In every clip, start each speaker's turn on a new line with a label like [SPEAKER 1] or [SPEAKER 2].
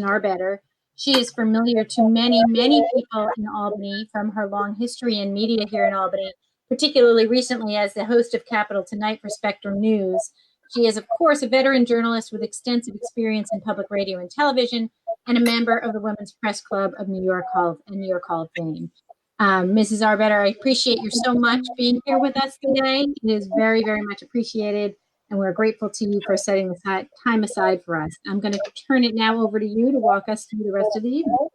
[SPEAKER 1] Arbetter. She is familiar to many, many people in Albany from her long history in media here in Albany, particularly recently as the host of Capital Tonight for Spectrum News. She is, of course, a veteran journalist with extensive experience in public radio and television, and a member of the Women's Press Club of New York Hall of Fame. Mrs. Arbetter, I appreciate you so much being here with us today. It is very, very much appreciated, and we're grateful to you for setting the time aside for us. I'm going to turn it now over to you to walk us through the rest of the evening.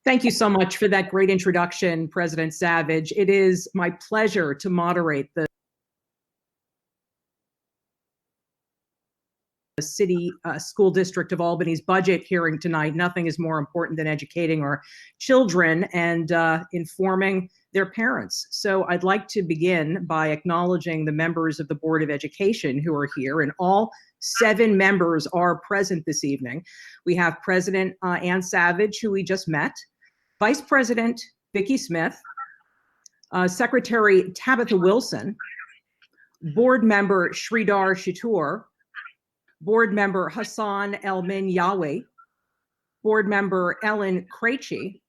[SPEAKER 2] Thank you so much for that great introduction, President Savage. It is my pleasure to moderate the City School District of Albany's budget hearing tonight. Nothing is more important than educating our children and informing their parents. So I'd like to begin by acknowledging the members of the Board of Education who are here, and all 7 members are present this evening. We have President Ann Savage, who we just met, Vice President Vicki Smith, Secretary Tabitha Wilson, Board Member Sridhar Chittoor, Board Member Hassan El-Minyawi, Board Member Ellen Krejci,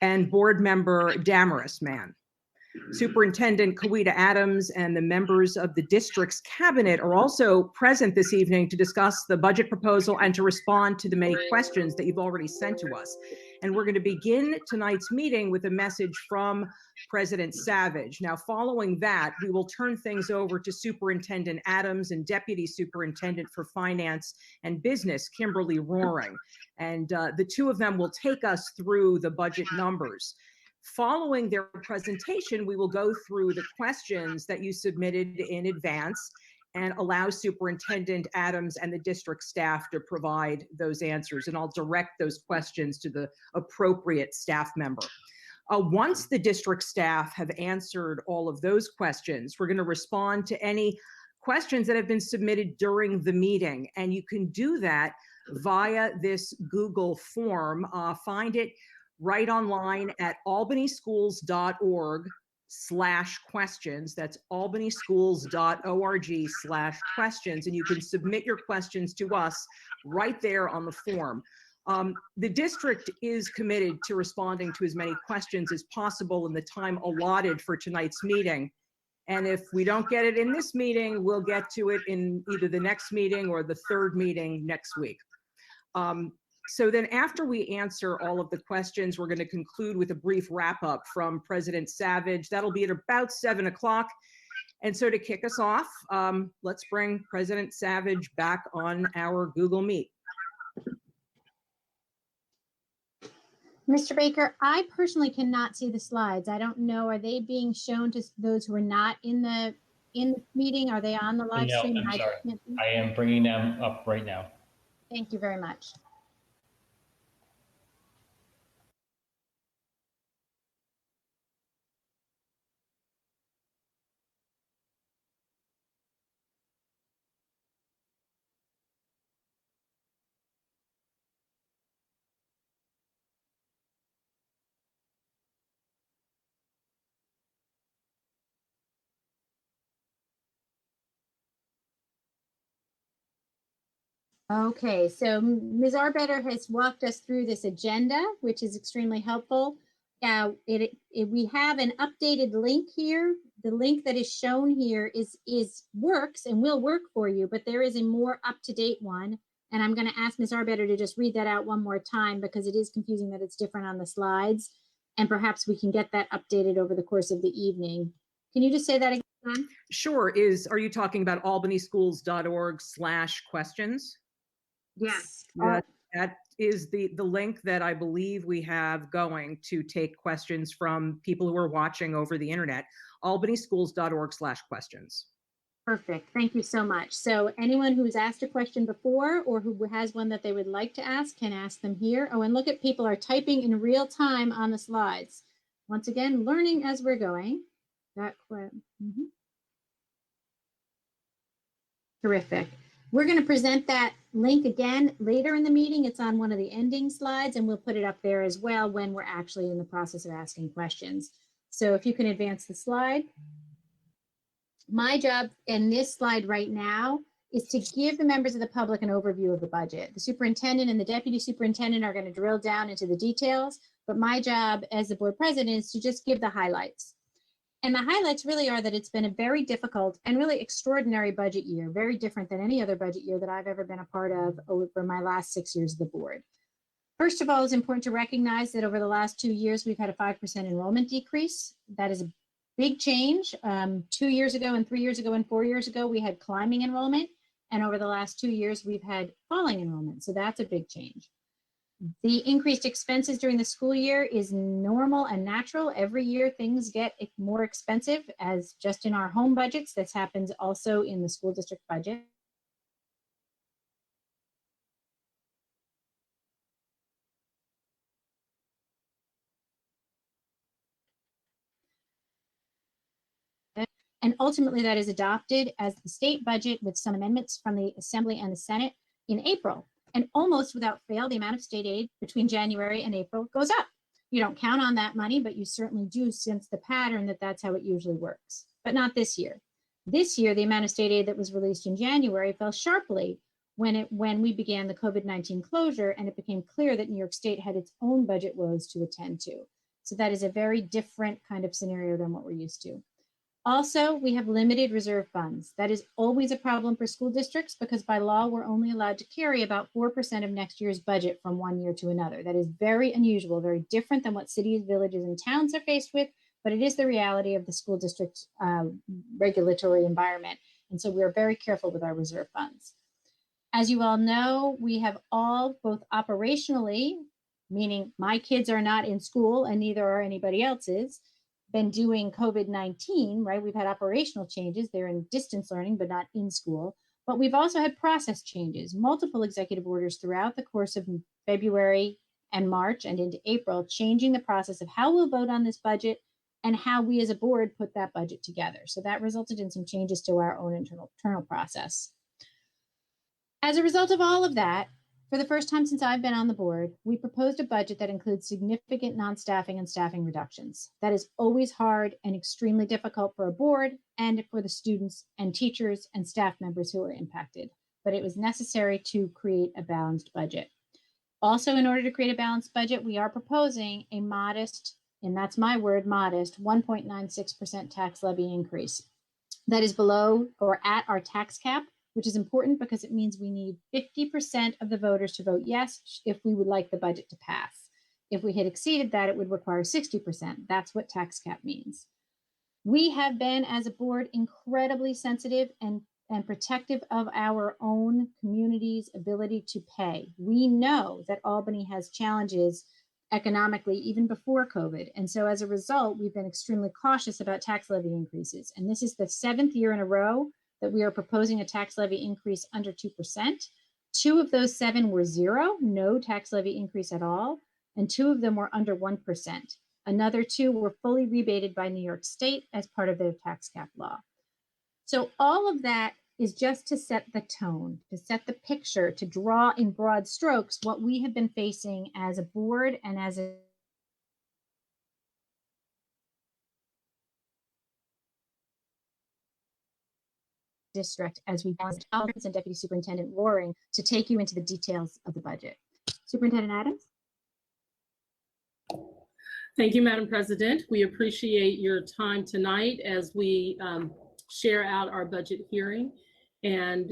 [SPEAKER 2] and Board Member Damaris Mann. Superintendent Kawita Adams and the members of the district's cabinet are also present this evening to discuss the budget proposal and to respond to the many questions that you've already sent to us. And we're going to begin tonight's meeting with a message from President Savage. Now, following that, we will turn things over to Superintendent Adams and Deputy Superintendent for Finance and Business, Kimberly Roaring. And the two of them will take us through the budget numbers. Following their presentation, we will go through the questions that you submitted in advance and allow Superintendent Adams and the district staff to provide those answers. And I'll direct those questions to the appropriate staff member. Once the district staff have answered all of those questions, we're going to respond to any questions that have been submitted during the meeting. And you can do that via this Google form. Find it right online at albanyschools.org/questions. That's albanyschools.org/questions. And you can submit your questions to us right there on the form. The district is committed to responding to as many questions as possible in the time allotted for tonight's meeting. And if we don't get it in this meeting, we'll get to it in either the next meeting or the third meeting next week. So then after we answer all of the questions, we're going to conclude with a brief wrap up from President Savage. That'll be at about 7 o'clock. And so to kick us off, let's bring President Savage back on our Google Meet.
[SPEAKER 1] Mr. Baker, I personally cannot see the slides. I don't know, are they being shown to those who are not in the meeting? Are they on the live stream?
[SPEAKER 3] No, I'm sorry. I am bringing them up right now.
[SPEAKER 1] Thank you very much. Okay, so Ms. Arbetter has walked us through this agenda, which is extremely helpful. We have an updated link here. The link that is shown here works and will work for you, but there is a more up-to-date one. And I'm going to ask Ms. Arbetter to just read that out one more time because it is confusing that it's different on the slides. And perhaps we can get that updated over the course of the evening. Can you just say that again?
[SPEAKER 2] Sure. Are you talking about albanyschools.org/questions?
[SPEAKER 1] Yes.
[SPEAKER 2] That is the link that I believe we have going to take questions from people who are watching over the internet, albanyschools.org/questions.
[SPEAKER 1] Perfect. Thank you so much. So anyone who's asked a question before or who has one that they would like to ask can ask them here. Oh, and look at people are typing in real time on the slides. Once again, learning as we're going. Terrific. We're going to present that link again later in the meeting. It's on one of the ending slides, and we'll put it up there as well when we're actually in the process of asking questions. So if you can advance the slide. My job in this slide right now is to give the members of the public an overview of the budget. The superintendent and the deputy superintendent are going to drill down into the details, but my job as the board president is to just give the highlights. And the highlights really are that it's been a very difficult and really extraordinary budget year, very different than any other budget year that I've ever been a part of over my last 6 years of the board. First of all, it's important to recognize that over the last 2 years, we've had a 5% enrollment decrease. That is a big change. 2 years ago and 3 years ago and 4 years ago, we had climbing enrollment. And over the last 2 years, we've had falling enrollment. So that's a big change. The increased expenses during the school year is normal and natural. Every year things get more expensive, as just in our home budgets. This happens also in the school district budget. And ultimately that is adopted as the state budget with some amendments from the Assembly and the Senate in April. And almost without fail, the amount of state aid between January and April goes up. You don't count on that money, but you certainly do sense the pattern that that's how it usually works, but not this year. This year, the amount of state aid that was released in January fell sharply when we began the COVID-19 closure, and it became clear that New York State had its own budget woes to attend to. So that is a very different kind of scenario than what we're used to. Also, we have limited reserve funds. That is always a problem for school districts because by law, we're only allowed to carry about 4% of next year's budget from one year to another. That is very unusual, very different than what cities, villages, and towns are faced with, but it is the reality of the school district's regulatory environment. And so we are very careful with our reserve funds. As you all know, we have all, both operationally, meaning my kids are not in school and neither are anybody else's, been doing COVID-19, right? We've had operational changes. They're in distance learning, but not in school. But we've also had process changes, multiple executive orders throughout the course of February and March and into April, changing the process of how we'll vote on this budget and how we as a board put that budget together. So that resulted in some changes to our own internal process. As a result of all of that, for the first time since I've been on the board, we proposed a budget that includes significant non-staffing and staffing reductions. That is always hard and extremely difficult for a board and for the students and teachers and staff members who are impacted. But it was necessary to create a balanced budget. Also, in order to create a balanced budget, we are proposing a modest, and that's my word, modest, 1.96% tax levy increase. That is below or at our tax cap, which is important because it means we need 50% of the voters to vote yes if we would like the budget to pass. If we had exceeded that, it would require 60%. That's what tax cap means. We have been, as a board, incredibly sensitive and protective of our own community's ability to pay. We know that Albany has challenges economically even before COVID. And so as a result, we've been extremely cautious about tax levy increases. And this is the 7th year in a row that we are proposing a tax levy increase under 2%. 2 of those 7 were zero, no tax levy increase at all, and 2 of them were under 1%. Another 2 were fully rebated by New York State as part of their tax cap law. So all of that is just to set the tone, to set the picture, to draw in broad strokes what we have been facing as a board and as a district as we balance Alberts and Deputy Superintendent Loring to take you into the details of the budget. Superintendent Adams?
[SPEAKER 4] Thank you, Madam President. We appreciate your time tonight as we share out our budget hearing. And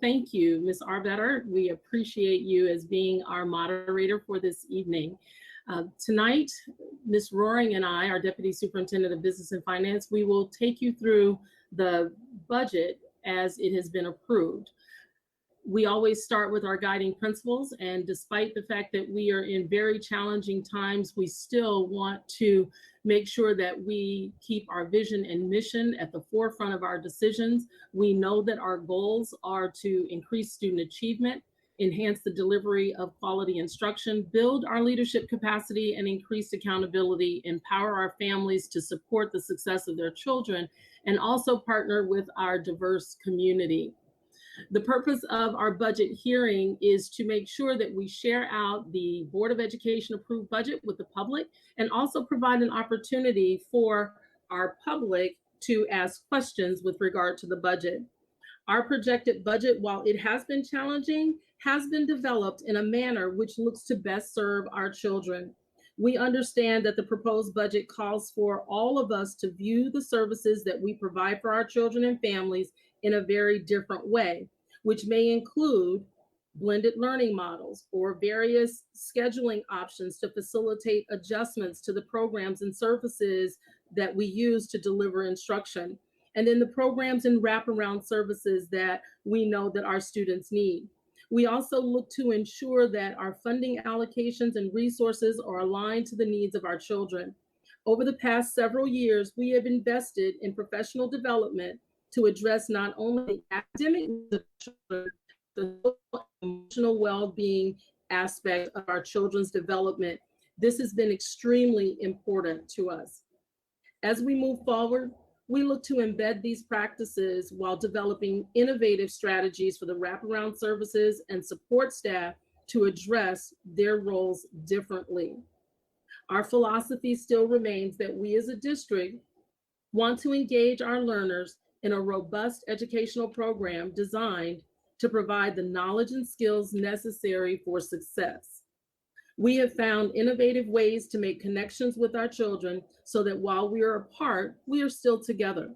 [SPEAKER 4] thank you, Ms. Arbetter. We appreciate you as being our moderator for this evening. Tonight, Ms. Roaring and I, our Deputy Superintendent of Business and Finance, we will take you through the budget as it has been approved. We always start with our guiding principles, and despite the fact that we are in very challenging times, we still want to make sure that we keep our vision and mission at the forefront of our decisions. We know that our goals are to increase student achievement, enhance the delivery of quality instruction, build our leadership capacity and increase accountability, empower our families to support the success of their children, and also partner with our diverse community. The purpose of our budget hearing is to make sure that we share out the Board of Education approved budget with the public and also provide an opportunity for our public to ask questions with regard to the budget. Our projected budget, while it has been challenging, has been developed in a manner which looks to best serve our children. We understand that the proposed budget calls for all of us to view the services that we provide for our children and families in a very different way, which may include blended learning models or various scheduling options to facilitate adjustments to the programs and services that we use to deliver instruction, and then the programs and wraparound services that we know that our students need. We also look to ensure that our funding allocations and resources are aligned to the needs of our children. Over the past several years, we have invested in professional development to address not only the academic needs of children, the emotional well-being aspect of our children's development. This has been extremely important to us. As we move forward, we look to embed these practices while developing innovative strategies for the wraparound services and support staff to address their roles differently. Our philosophy still remains that we as a district want to engage our learners in a robust educational program designed to provide the knowledge and skills necessary for success. We have found innovative ways to make connections with our children so that while we are apart, we are still together.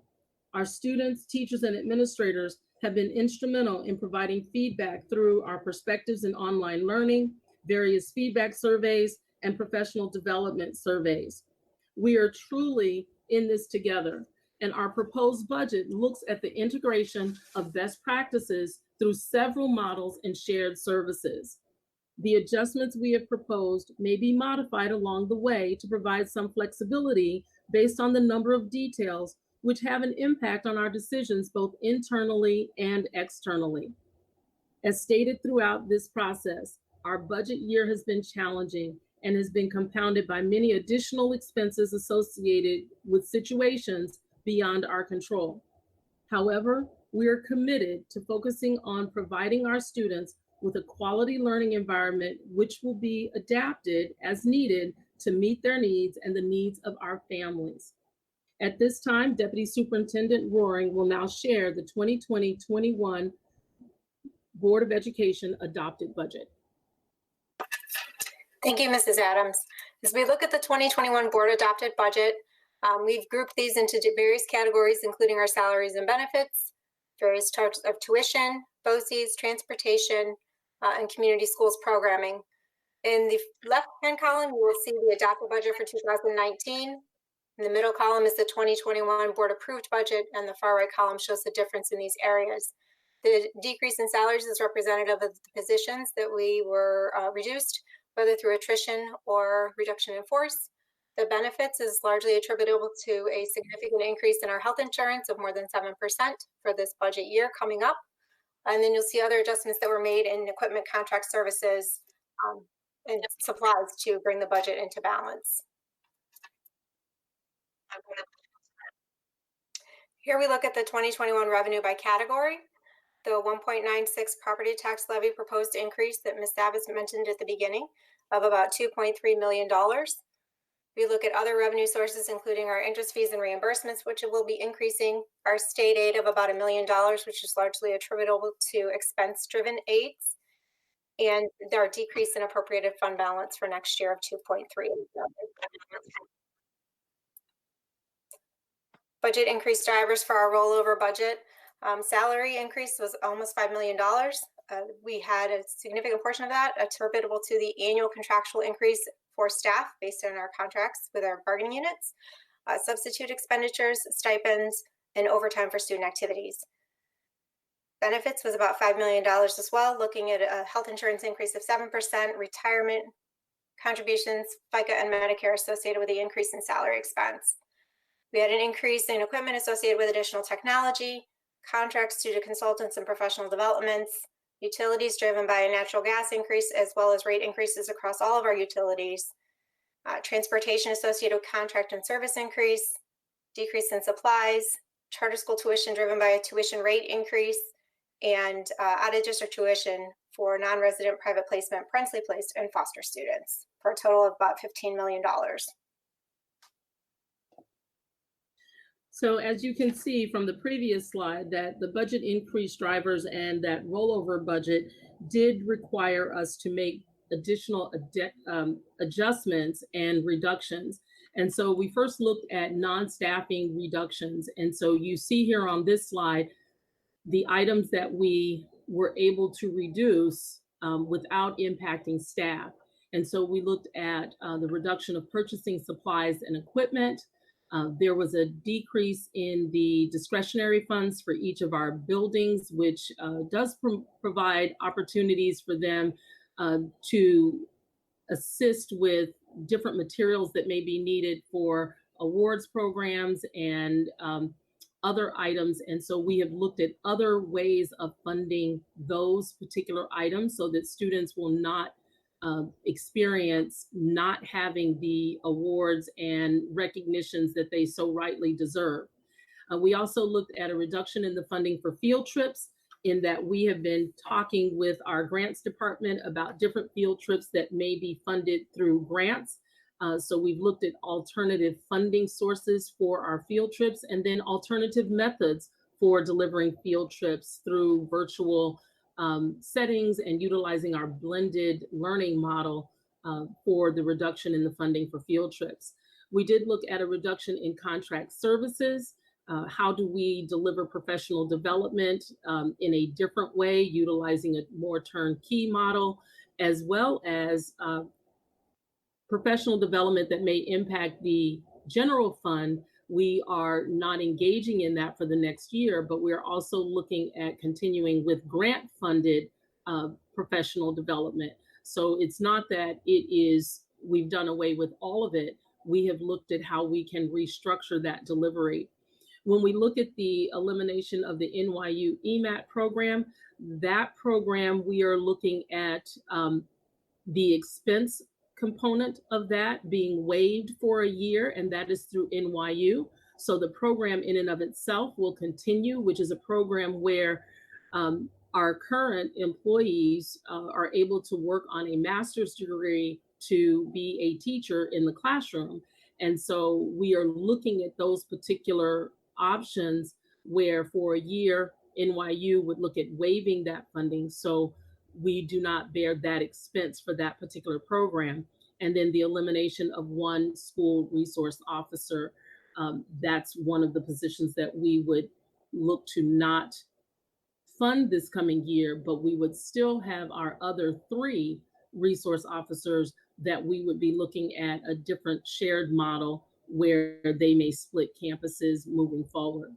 [SPEAKER 4] Our students, teachers, and administrators have been instrumental in providing feedback through our perspectives in online learning, various feedback surveys, and professional development surveys. We are truly in this together, and our proposed budget looks at the integration of best practices through several models and shared services. The adjustments we have proposed may be modified along the way to provide some flexibility based on the number of details which have an impact on our decisions both internally and externally. As stated throughout this process, our budget year has been challenging and has been compounded by many additional expenses associated with situations beyond our control. However, we are committed to focusing on providing our students with a quality learning environment which will be adapted as needed to meet their needs and the needs of our families. At this time, Deputy Superintendent Roaring will now share the 2020-21 Board of Education adopted budget.
[SPEAKER 5] Thank you, Mrs. Adams. As we look at the 2021 board adopted budget, we've grouped these into various categories, including our salaries and benefits, various types of tuition, BOCES, transportation, and community schools programming. In the left-hand column, you will see the adopted budget for 2019. In the middle column is the 2021 board approved budget, and the far right column shows the difference in these areas. The decrease in salaries is representative of the positions that we were reduced, whether through attrition or reduction in force. The benefits is largely attributable to a significant increase in our health insurance of more than 7% for this budget year coming up. And then you'll see other adjustments that were made in equipment, contract services, and supplies to bring the budget into balance. Here we look at the 2021 revenue by category. The 1.96 property tax levy proposed increase that Ms. Davis mentioned at the beginning of about $2.3 million. We look at other revenue sources, including our interest fees and reimbursements, which will be increasing, our state aid of about $1 million, which is largely attributable to expense-driven aids, and our decrease in appropriated fund balance for next year of 2.3. Budget increase drivers for our rollover budget. Salary increase was almost $5 million. We had a significant portion of that attributable to the annual contractual increase for staff based on our contracts with our bargaining units, substitute expenditures, stipends, and overtime for student activities. Benefits was about $5 million as well, looking at a health insurance increase of 7%, retirement contributions, FICA and Medicare associated with the increase in salary expense. We had an increase in equipment associated with additional technology, contracts due to consultants and professional developments, utilities driven by a natural gas increase, as well as rate increases across all of our utilities, transportation associated with contract and service increase, decrease in supplies, charter school tuition driven by a tuition rate increase, and out-of-district tuition for non-resident private placement, parental placed, and foster students, for a total of about $15 million.
[SPEAKER 4] So as you can see from the previous slide, that the budget increase drivers and that rollover budget did require us to make additional adjustments and reductions. And so we first looked at non-staffing reductions. And so you see here on this slide, the items that we were able to reduce without impacting staff. And so we looked at the reduction of purchasing supplies and equipment. There was a decrease in the discretionary funds for each of our buildings, which does provide opportunities for them to assist with different materials that may be needed for awards programs and other items. And so we have looked at other ways of funding those particular items so that students will not experience not having the awards and recognitions that they so rightly deserve. We also looked at a reduction in the funding for field trips, in that we have been talking with our grants department about different field trips that may be funded through grants. So we've looked at alternative funding sources for our field trips, and then alternative methods for delivering field trips through virtual settings and utilizing our blended learning model for the reduction in the funding for field trips. We did look at a reduction in contract services. How do we deliver professional development in a different way, utilizing a more turnkey model, as well as professional development that may impact the general fund. We are not engaging in that for the next year, but we're also looking at continuing with grant-funded professional development. So it's not that we've done away with all of it. We have looked at how we can restructure that delivery. When we look at the elimination of the NYU EMAT program, that program, we are looking at the expense component of that being waived for a year, and that is through NYU. So the program in and of itself will continue, which is a program where our current employees are able to work on a master's degree to be a teacher in the classroom. And so we are looking at those particular options where for a year, NYU would look at waiving that funding so we do not bear that expense for that particular program. And then the elimination of one school resource officer, that's one of the positions that we would look to not fund this coming year, but we would still have our other 3 resource officers that we would be looking at a different shared model where they may split campuses moving forward.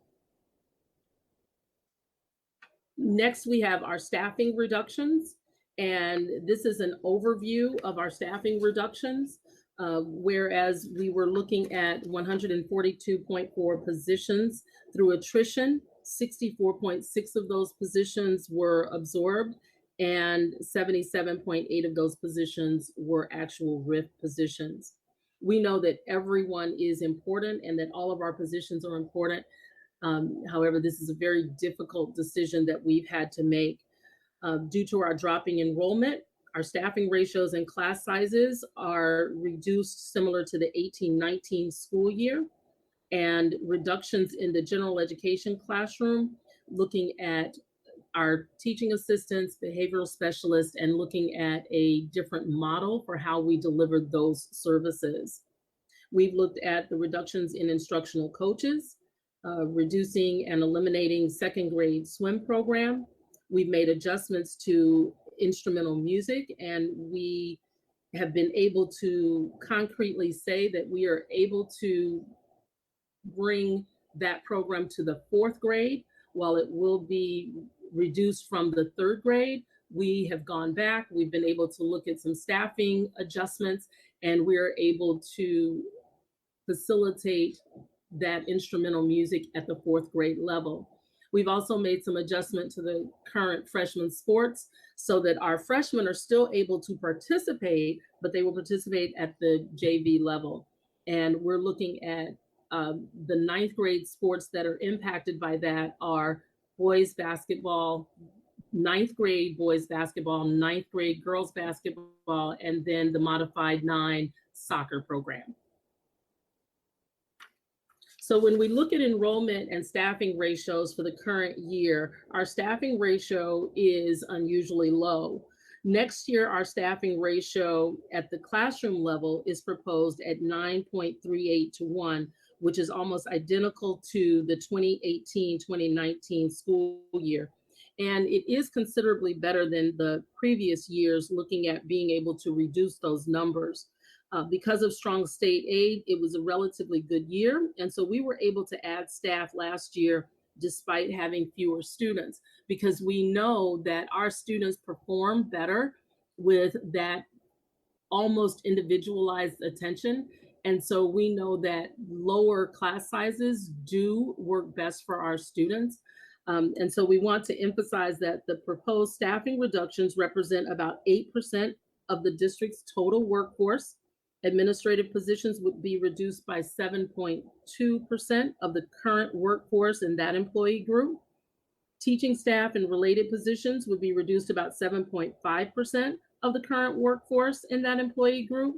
[SPEAKER 4] Next, we have our staffing reductions. And this is an overview of our staffing reductions, whereas we were looking at 142.4 positions through attrition, 64.6 of those positions were absorbed, and 77.8 of those positions were actual RIF positions. We know that everyone is important and that all of our positions are important. However, this is a very difficult decision that we've had to make. Due to our dropping enrollment, our staffing ratios and class sizes are reduced similar to the 18-19 school year, and reductions in the general education classroom, looking at our teaching assistants, behavioral specialists, and looking at a different model for how we deliver those services. We've looked at the reductions in instructional coaches, reducing and eliminating second grade swim program. We've made adjustments to instrumental music, and we have been able to concretely say that we are able to bring that program to the 4th grade. While it will be reduced from the 3rd grade, we have gone back. We've been able to look at some staffing adjustments, and we're able to facilitate that instrumental music at the 4th grade level. We've also made some adjustment to the current freshman sports so that our freshmen are still able to participate, but they will participate at the JV level. And we're looking at the 9th grade sports that are impacted by that are boys basketball, 9th grade boys basketball, 9th grade girls basketball, and then the modified 9 soccer program. So when we look at enrollment and staffing ratios for the current year, our staffing ratio is unusually low. Next year, our staffing ratio at the classroom level is proposed at 9.38 to 1, which is almost identical to the 2018-2019 school year. And it is considerably better than the previous years, looking at being able to reduce those numbers. Because of strong state aid, it was a relatively good year. And so we were able to add staff last year despite having fewer students, because we know that our students perform better with that almost individualized attention. And so we know that lower class sizes do work best for our students. And so we want to emphasize that the proposed staffing reductions represent about 8% of the district's total workforce. Administrative positions would be reduced by 7.2% of the current workforce in that employee group. Teaching staff and related positions would be reduced about 7.5% of the current workforce in that employee group.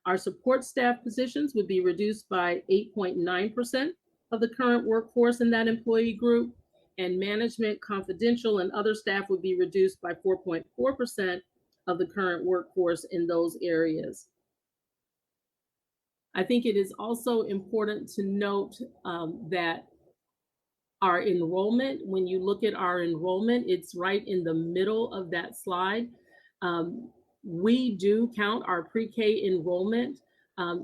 [SPEAKER 4] Our support staff positions would be reduced by 8.9% of the current workforce in that employee group. And management, confidential, and other staff would be reduced by 4.4% of the current workforce in those areas. I think it is also important to note that our enrollment, when you look at our enrollment, it's right in the middle of that slide. We do count our pre-K enrollment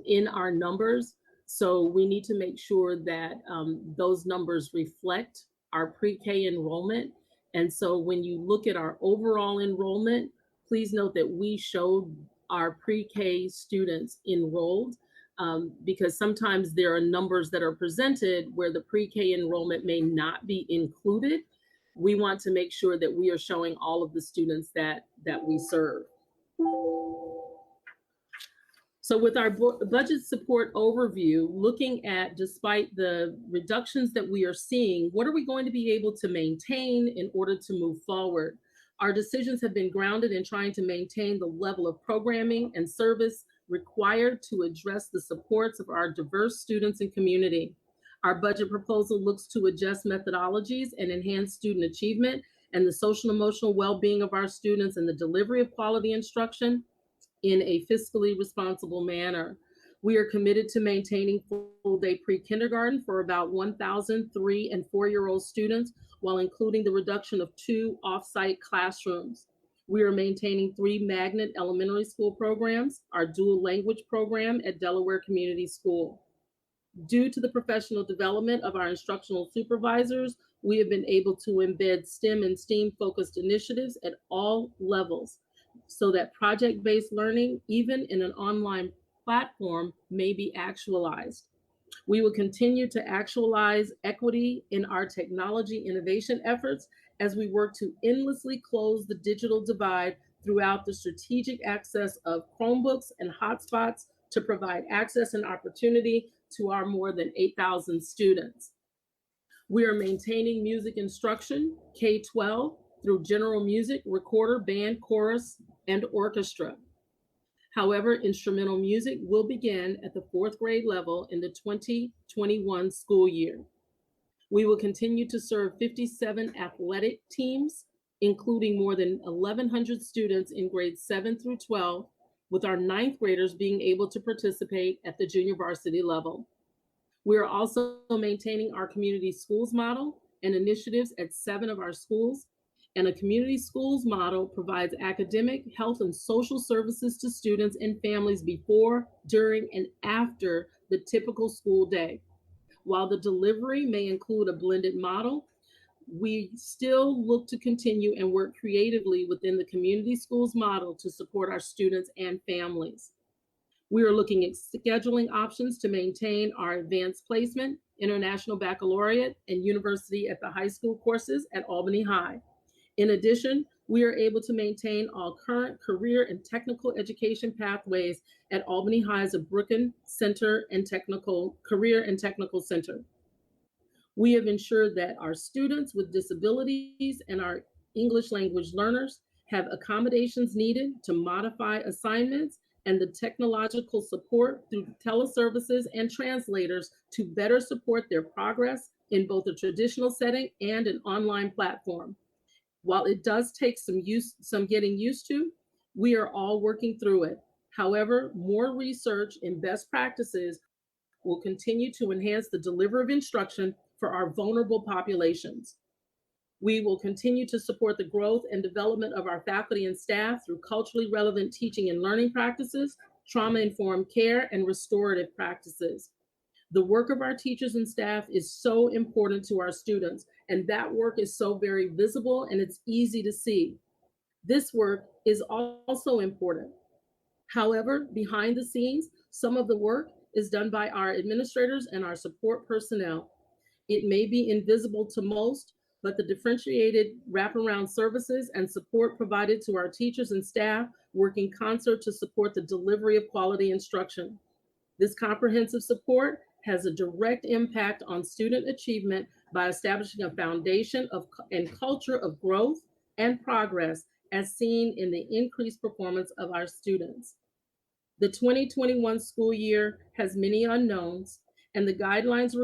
[SPEAKER 4] in our numbers. So we need to make sure that those numbers reflect our pre-K enrollment. And so when you look at our overall enrollment, please note that we showed our pre-K students enrolled, because sometimes there are numbers that are presented where the pre-K enrollment may not be included. We want to make sure that we are showing all of the students that we serve. So with our budget support overview, looking at, despite the reductions that we are seeing, what are we going to be able to maintain in order to move forward? Our decisions have been grounded in trying to maintain the level of programming and service required to address the supports of our diverse students and community. Our budget proposal looks to adjust methodologies and enhance student achievement and the social and emotional well-being of our students and the delivery of quality instruction in a fiscally responsible manner. We are committed to maintaining full-day pre-kindergarten for about 1,000 3- and 4-year-old students, while including the reduction of 2 off-site classrooms. We are maintaining 3 magnet elementary school programs, our dual language program at Delaware Community School. Due to the professional development of our instructional supervisors, we have been able to embed STEM and STEAM-focused initiatives at all levels so that project-based learning, even in an online platform, may be actualized. We will continue to actualize equity in our technology innovation efforts as we work to endlessly close the digital divide throughout the strategic access of Chromebooks and hotspots to provide access and opportunity to our more than 8,000 students. We are maintaining music instruction, K-12, through general music, recorder, band, chorus, and orchestra. However, instrumental music will begin at the 4th grade level in the 2021 school year. We will continue to serve 57 athletic teams, including more than 1,100 students in grades 7 through 12, with our 9th graders being able to participate at the junior varsity level. We are also maintaining our community schools model and initiatives at 7 of our schools, and a community schools model provides academic, health, and social services to students and families before, during, and after the typical school day. While the delivery may include a blended model, we still look to continue and work creatively within the community schools model to support our students and families. We are looking at scheduling options to maintain our advanced placement, international baccalaureate, and university at the high school courses at Albany High. In addition, we are able to maintain all current career and technical education pathways at Albany High's Brooklyn Center and Career and Technical Center. We have ensured that our students with disabilities and our English language learners have accommodations needed to modify assignments and the technological support through teleservices and translators to better support their progress in both a traditional setting and an online platform. While it does take some getting used to, we are all working through it. However, more research and best practices will continue to enhance the delivery of instruction for our vulnerable populations. We will continue to support the growth and development of our faculty and staff through culturally relevant teaching and learning practices, trauma-informed care, and restorative practices. The work of our teachers and staff is so important to our students, and that work is so very visible and it's easy to see. This work is also important. However, behind the scenes, some of the work is done by our administrators and our support personnel. It may be invisible to most, but the differentiated wraparound services and support provided to our teachers and staff work in concert to support the delivery of quality instruction. This comprehensive support has a direct impact on student achievement by establishing a foundation and culture of growth and progress as seen in the increased performance of our students. The 2021 school year has many unknowns, and the guidelines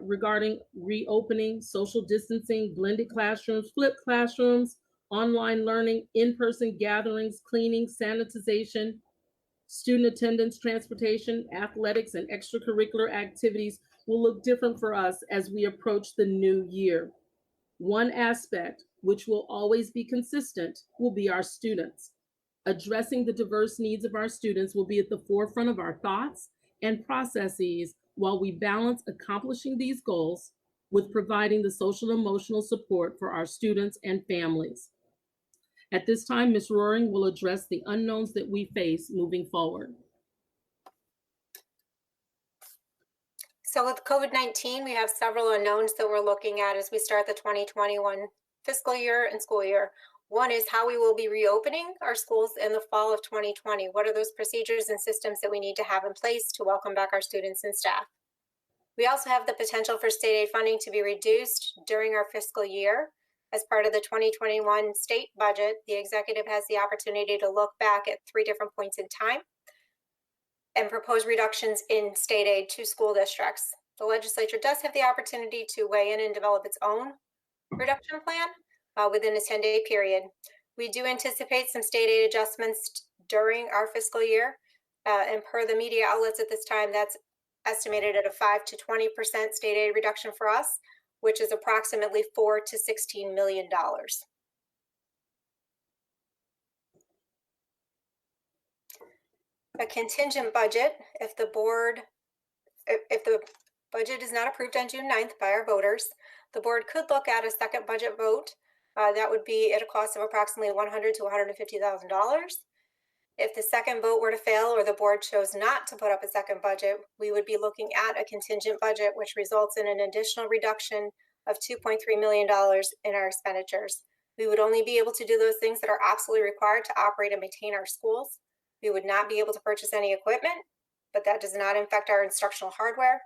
[SPEAKER 4] regarding reopening, social distancing, blended classrooms, flipped classrooms, online learning, in-person gatherings, cleaning, sanitization, student attendance, transportation, athletics, and extracurricular activities will look different for us as we approach the new year. One aspect, which will always be consistent, will be our students. Addressing the diverse needs of our students will be at the forefront of our thoughts and processes while we balance accomplishing these goals with providing the social and emotional support for our students and families. At this time, Ms. Roaring will address the unknowns that we face moving forward.
[SPEAKER 5] So with COVID-19, we have several unknowns that we're looking at as we start the 2021 fiscal year and school year. One is how we will be reopening our schools in the fall of 2020. What are those procedures and systems that we need to have in place to welcome back our students and staff? We also have the potential for state aid funding to be reduced during our fiscal year. As part of the 2021 state budget, the executive has the opportunity to look back at 3 different points in time and propose reductions in state aid to school districts. The legislature does have the opportunity to weigh in and develop its own reduction plan within a 10-day period. We do anticipate some state aid adjustments during our fiscal year, and per the media outlets at this time, that's estimated at a 5 to 20% state aid reduction for us, which is approximately $4 to $16 million. A contingent budget, if the budget is not approved on June 9th by our voters, the board could look at a second budget vote. That would be at a cost of approximately $100,000 to $150,000. If the second vote were to fail or the board chose not to put up a second budget, we would be looking at a contingent budget, which results in an additional reduction of $2.3 million in our expenditures. We would only be able to do those things that are absolutely required to operate and maintain our schools. We would not be able to purchase any equipment, but that does not affect our instructional hardware.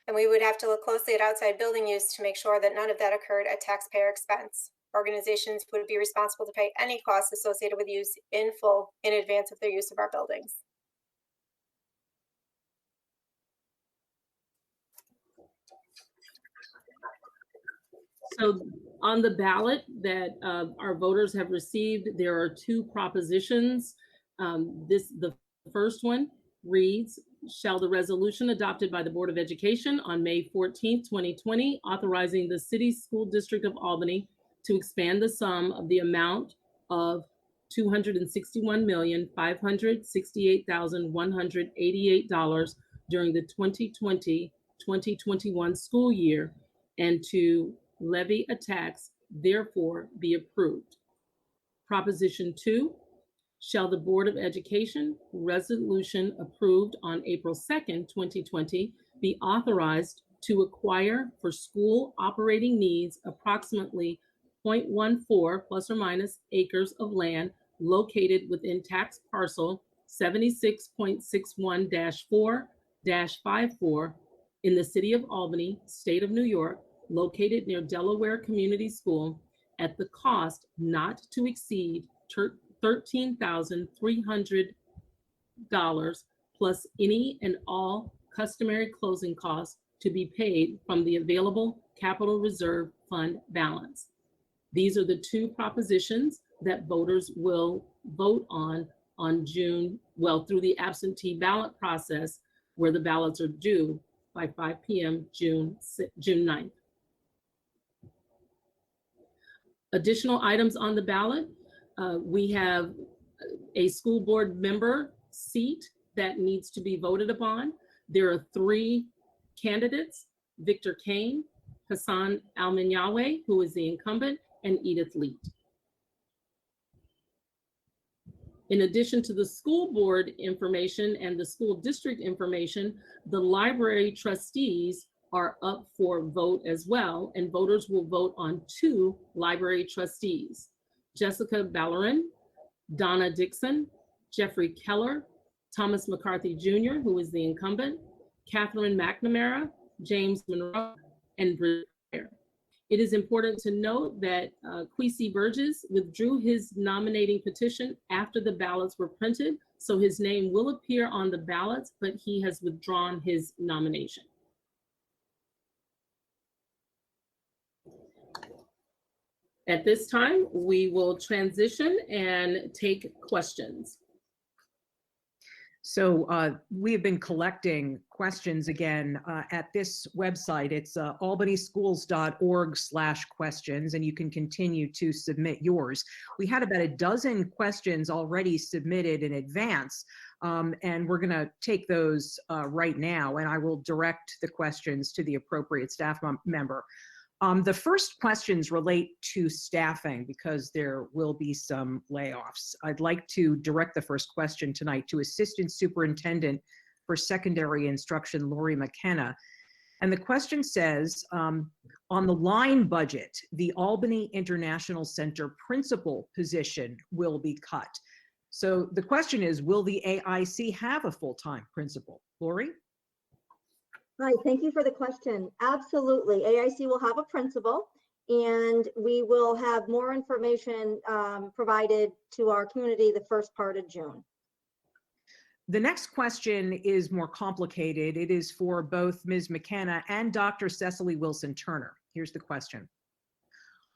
[SPEAKER 5] And we would have to look closely at outside building use to make sure that none of that occurred at taxpayer expense. Organizations would be responsible to pay any costs associated with use in full in advance of their use of our buildings.
[SPEAKER 4] So on the ballot that our voters have received, there are 2 propositions. The first one reads, shall the resolution adopted by the Board of Education on May 14th, 2020, authorizing the City School District of Albany to expand the sum of the amount of $261,568,188 during the 2020-2021 school year and to levy a tax, therefore be approved. Proposition 2, shall the Board of Education resolution approved on April 2nd, 2020 be authorized to acquire for school operating needs approximately 0.14 plus or minus acres of land located within tax parcel 76.61-4-54 in the city of Albany, state of New York, located near Delaware Community School at the cost not to exceed $13,300 plus any and all customary closing costs to be paid from the available capital reserve fund balance. These are the two propositions that voters will vote on June, well, through the absentee ballot process, where the ballots are due by 5 p.m. June 9th. Additional items on the ballot, we have a school board member seat that needs to be voted upon. There are 3 candidates: Victor Kane, Hassan Al-Minyawe, who is the incumbent, and Edith Leet. In addition to the school board information and the school district information, the library trustees are up for vote as well, and voters will vote on 2 library trustees: Jessica Ballerin, Donna Dixon, Jeffrey Keller, Thomas McCarthy Jr., who is the incumbent, Catherine McNamara, James Monroe, and Bridget Pryor. It is important to note that Kwesi Burgess withdrew his nominating petition after the ballots were printed, so his name will appear on the ballots, but he has withdrawn his nomination. At this time, we will transition and take questions.
[SPEAKER 2] So we have been collecting questions again at this website. It's albanyschools.org/questions, and you can continue to submit yours. We had about a dozen questions already submitted in advance, and we're going to take those right now, and I will direct the questions to the appropriate staff member. The first questions relate to staffing because there will be some layoffs. I'd like to direct the first question tonight to Assistant Superintendent for Secondary Instruction, Lori McKenna. And the question says, on the line budget, the Albany International Center principal position will be cut. So the question is, will the AIC have a full-time principal? Lori?
[SPEAKER 6] Hi, thank you for the question. Absolutely. AIC will have a principal, and we will have more information provided to our community the first part of June.
[SPEAKER 2] The next question is more complicated. It is for both Ms. McKenna and Dr. Cecily Wilson Turner. Here's the question.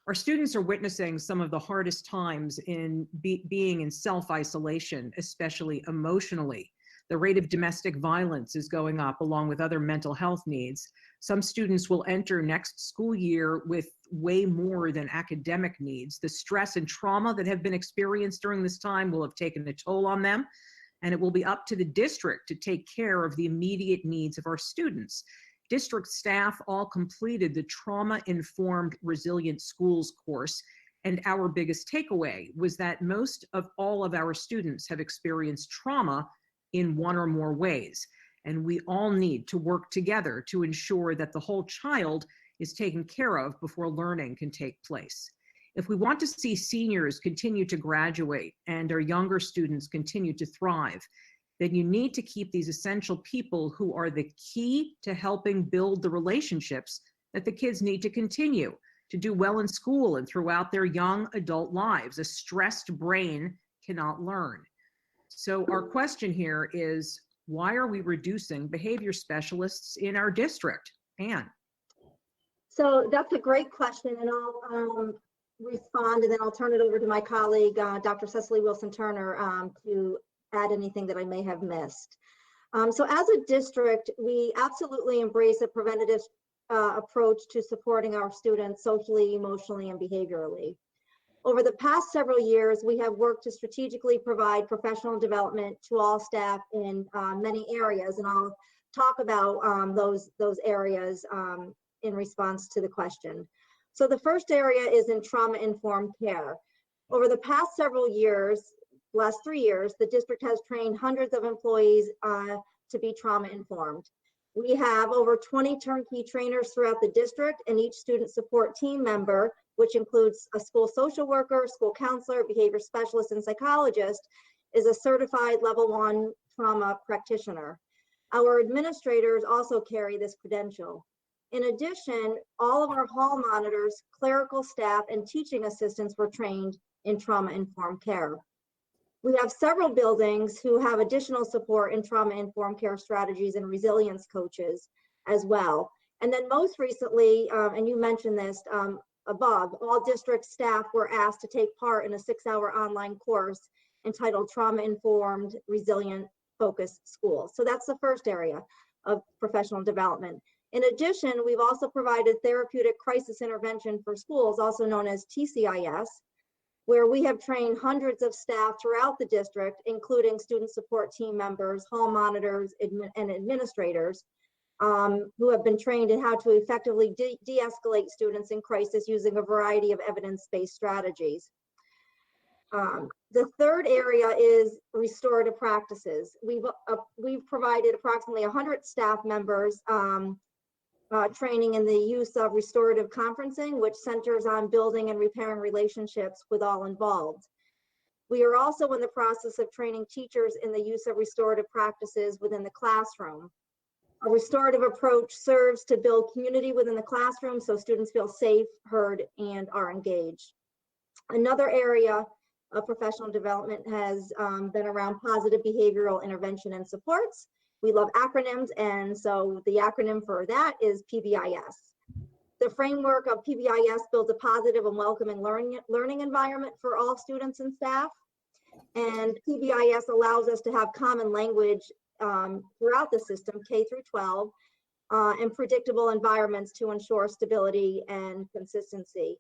[SPEAKER 2] Our students are witnessing some of the hardest times in being in self-isolation, especially emotionally. The rate of domestic violence is going up along with other mental health needs. Some students will enter next school year with way more than academic needs. The stress and trauma that have been experienced during this time will have taken a toll on them, and it will be up to the district to take care of the immediate needs of our students. District staff all completed the Trauma-Informed Resilient Schools course, and our biggest takeaway was that most of all of our students have experienced trauma in one or more ways. And we all need to work together to ensure that the whole child is taken care of before learning can take place. If we want to see seniors continue to graduate and our younger students continue to thrive, then you need to keep these essential people who are the key to helping build the relationships that the kids need to continue to do well in school and throughout their young adult lives. A stressed brain cannot learn. So our question here is, why are we reducing behavior specialists in our district? Anne.
[SPEAKER 6] So that's a great question, and I'll respond, and then I'll turn it over to my colleague, Dr. Cecily Wilson Turner, to add anything that I may have missed. So as a district, we absolutely embrace a preventative approach to supporting our students socially, emotionally, and behaviorally. Over the past several years, we have worked to strategically provide professional development to all staff in many areas, and I'll talk about those areas in response to the question. So the first area is in trauma-informed care. Over the past several years, last 3 years, the district has trained hundreds of employees to be trauma-informed. We have over 20 turnkey trainers throughout the district, and each student support team member, which includes a school social worker, school counselor, behavior specialist, and psychologist, is a certified level 1 trauma practitioner. Our administrators also carry this credential. In addition, all of our hall monitors, clerical staff, and teaching assistants were trained in trauma-informed care. We have several buildings who have additional support in trauma-informed care strategies and resilience coaches as well. And then most recently, and you mentioned this above, all district staff were asked to take part in a 6-hour online course entitled Trauma-Informed Resilient Focused Schools. So that's the first area of professional development. In addition, we've also provided therapeutic crisis intervention for schools, also known as TCIS, where we have trained hundreds of staff throughout the district, including student support team members, hall monitors, and administrators, who have been trained in how to effectively de-escalate students in crisis using a variety of evidence-based strategies. The third area is restorative practices. We've provided approximately 100 staff members training in the use of restorative conferencing, which centers on building and repairing relationships with all involved. We are also in the process of training teachers in the use of restorative practices within the classroom. A restorative approach serves to build community within the classroom so students feel safe, heard, and are engaged. Another area of professional development has been around positive behavioral intervention and supports. We love acronyms, and so the acronym for that is PBIS. The framework of PBIS builds a positive and welcoming learning environment for all students and staff. And PBIS allows us to have common language throughout the system, K through 12, and predictable environments to ensure stability and consistency.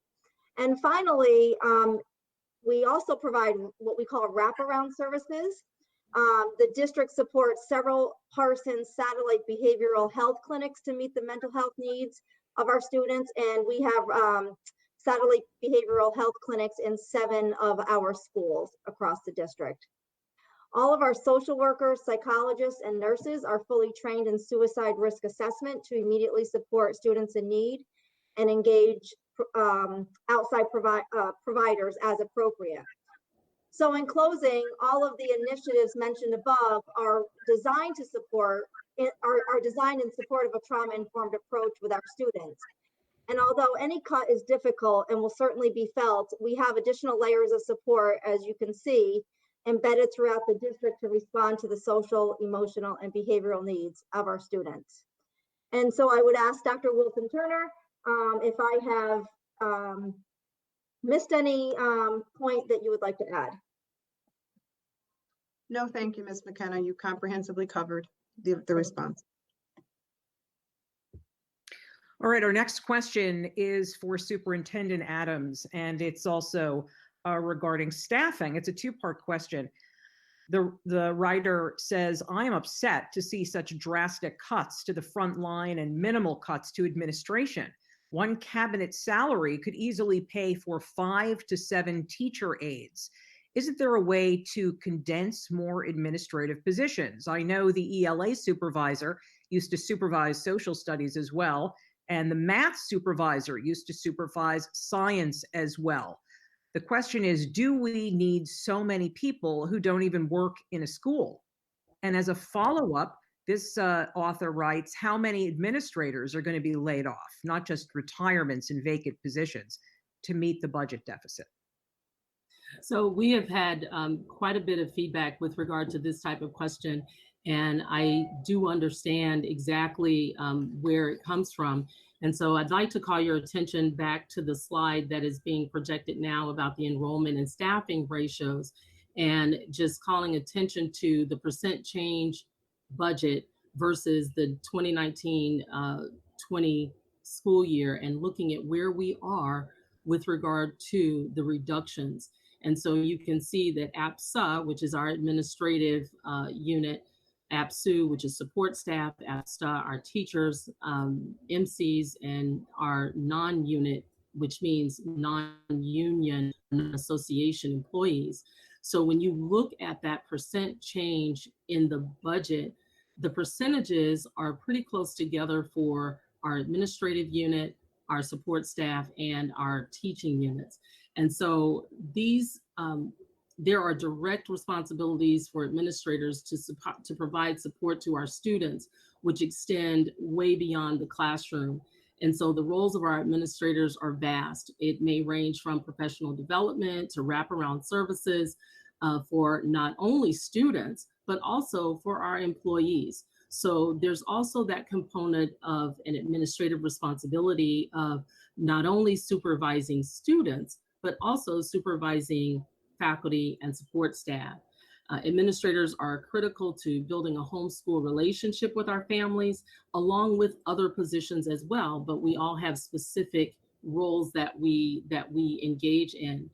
[SPEAKER 6] And finally, we also provide what we call wraparound services. The district supports several Parsons satellite behavioral health clinics to meet the mental health needs of our students, and we have satellite behavioral health clinics in 7 of our schools across the district. All of our social workers, psychologists, and nurses are fully trained in suicide risk assessment to immediately support students in need and engage outside providers as appropriate. So in closing, all of the initiatives mentioned above are designed to support, are designed in support of a trauma-informed approach with our students. And although any cut is difficult and will certainly be felt, we have additional layers of support, as you can see, embedded throughout the district to respond to the social, emotional, and behavioral needs of our students. And so I would ask Dr. Wilson Turner if I have missed any point that you would like to add.
[SPEAKER 7] No, thank you, Ms. McKenna. You comprehensively covered the response.
[SPEAKER 2] All right, our next question is for Superintendent Adams, and it's also regarding staffing. It's a 2-part question. The writer says, I am upset to see such drastic cuts to the front line and minimal cuts to administration. One cabinet salary could easily pay for 5 to 7 teacher aides. Isn't there a way to condense more administrative positions? I know the ELA supervisor used to supervise social studies as well, and the math supervisor used to supervise science as well. The question is, do we need so many people who don't even work in a school? And as a follow-up, this author writes, how many administrators are going to be laid off, not just retirements and vacant positions, to meet the budget deficit?
[SPEAKER 4] So we have had quite a bit of feedback with regard to this type of question, and I do understand exactly where it comes from. And so I'd like to call your attention back to the slide that is being projected now about the enrollment and staffing ratios, and just calling attention to the percent change budget versus the 2019-20 school year, and looking at where we are with regard to the reductions. And so you can see that APSA, which is our administrative unit, APSU, which is support staff, APSTA, our teachers, MCs, and our non-unit, which means non-union, non-association employees. So when you look at that percent change in the budget, the percentages are pretty close together for our administrative unit, our support staff, and our teaching units. And so these, there are direct responsibilities for administrators to provide support to our students, which extend way beyond the classroom. And so the roles of our administrators are vast. It may range from professional development to wraparound services, for not only students, but also for our employees. So there's also that component of an administrative responsibility of not only supervising students, but also supervising faculty and support staff. Administrators are critical to building a homeschool relationship with our families, along with other positions as well, but we all have specific roles that we engage in.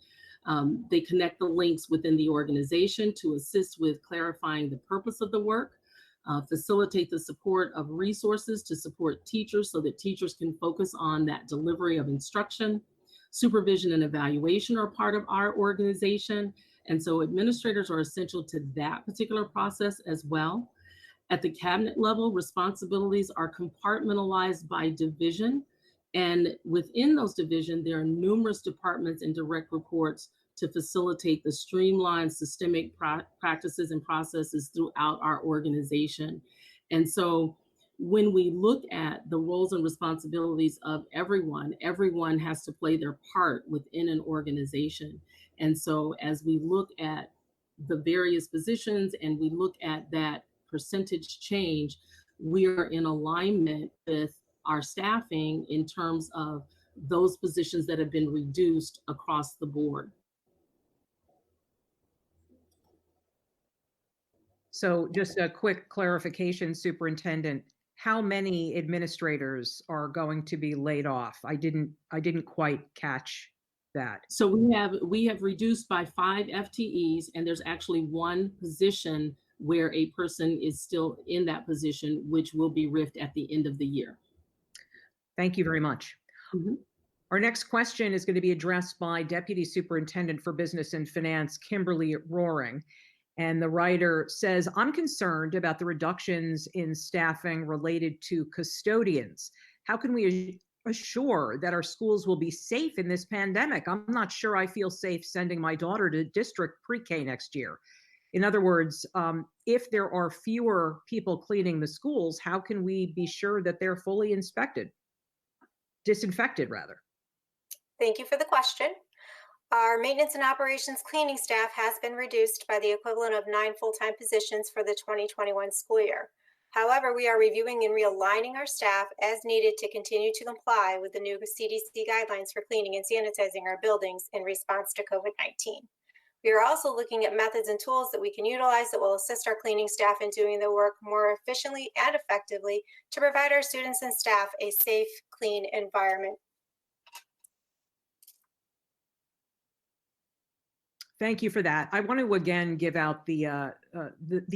[SPEAKER 4] They connect the links within the organization to assist with clarifying the purpose of the work, facilitate the support of resources to support teachers so that teachers can focus on that delivery of instruction. Supervision and evaluation are part of our organization. And so administrators are essential to that particular process as well. At the cabinet level, responsibilities are compartmentalized by division. And within those divisions, there are numerous departments and direct reports to facilitate the streamlined systemic practices and processes throughout our organization. And so when we look at the roles and responsibilities of everyone, everyone has to play their part within an organization. And so as we look at the various positions and we look at that percentage change, we are in alignment with our staffing in terms of those positions that have been reduced across the board.
[SPEAKER 2] So just a quick clarification, Superintendent, how many administrators are going to be laid off? I didn't quite catch that.
[SPEAKER 4] So we have reduced by 5 FTEs, and there's actually one position where a person is still in that position, which will be riffed at the end of the year.
[SPEAKER 2] Thank you very much.
[SPEAKER 4] Mhm.
[SPEAKER 2] Our next question is going to be addressed by Deputy Superintendent for Business and Finance, Kimberly Roaring. And the writer says, I'm concerned about the reductions in staffing related to custodians. How can we assure that our schools will be safe in this pandemic? I'm not sure I feel safe sending my daughter to district pre-K next year. In other words, if there are fewer people cleaning the schools, how can we be sure that they're fully disinfected rather?
[SPEAKER 5] Thank you for the question. Our maintenance and operations cleaning staff has been reduced by the equivalent of 9 full-time positions for the 2021 school year. However, we are reviewing and realigning our staff as needed to continue to comply with the new CDC guidelines for cleaning and sanitizing our buildings in response to COVID-19. We are also looking at methods and tools that we can utilize that will assist our cleaning staff in doing the work more efficiently and effectively to provide our students and staff a safe, clean environment.
[SPEAKER 2] Thank you for that. I want to again give out the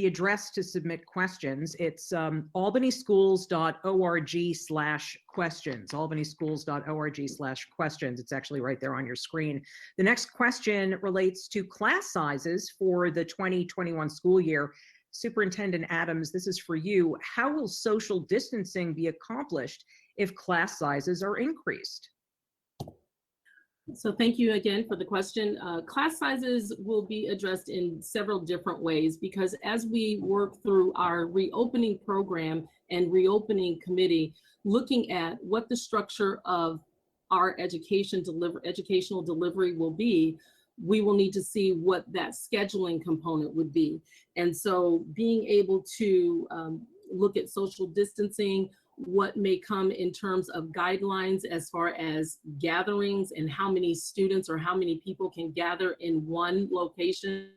[SPEAKER 2] address to submit questions. It's albanyschools.org/questions, albanyschools.org/questions. It's actually right there on your screen. The next question relates to class sizes for the 2021 school year. Superintendent Adams, this is for you. How will social distancing be accomplished if class sizes are increased?
[SPEAKER 4] So thank you again for the question. Class sizes will be addressed in several different ways because as we work through our reopening program and reopening committee, looking at what the structure of our educational delivery will be, we will need to see what that scheduling component would be. And so being able to look at social distancing, what may come in terms of guidelines as far as gatherings and how many students or how many people can gather in one location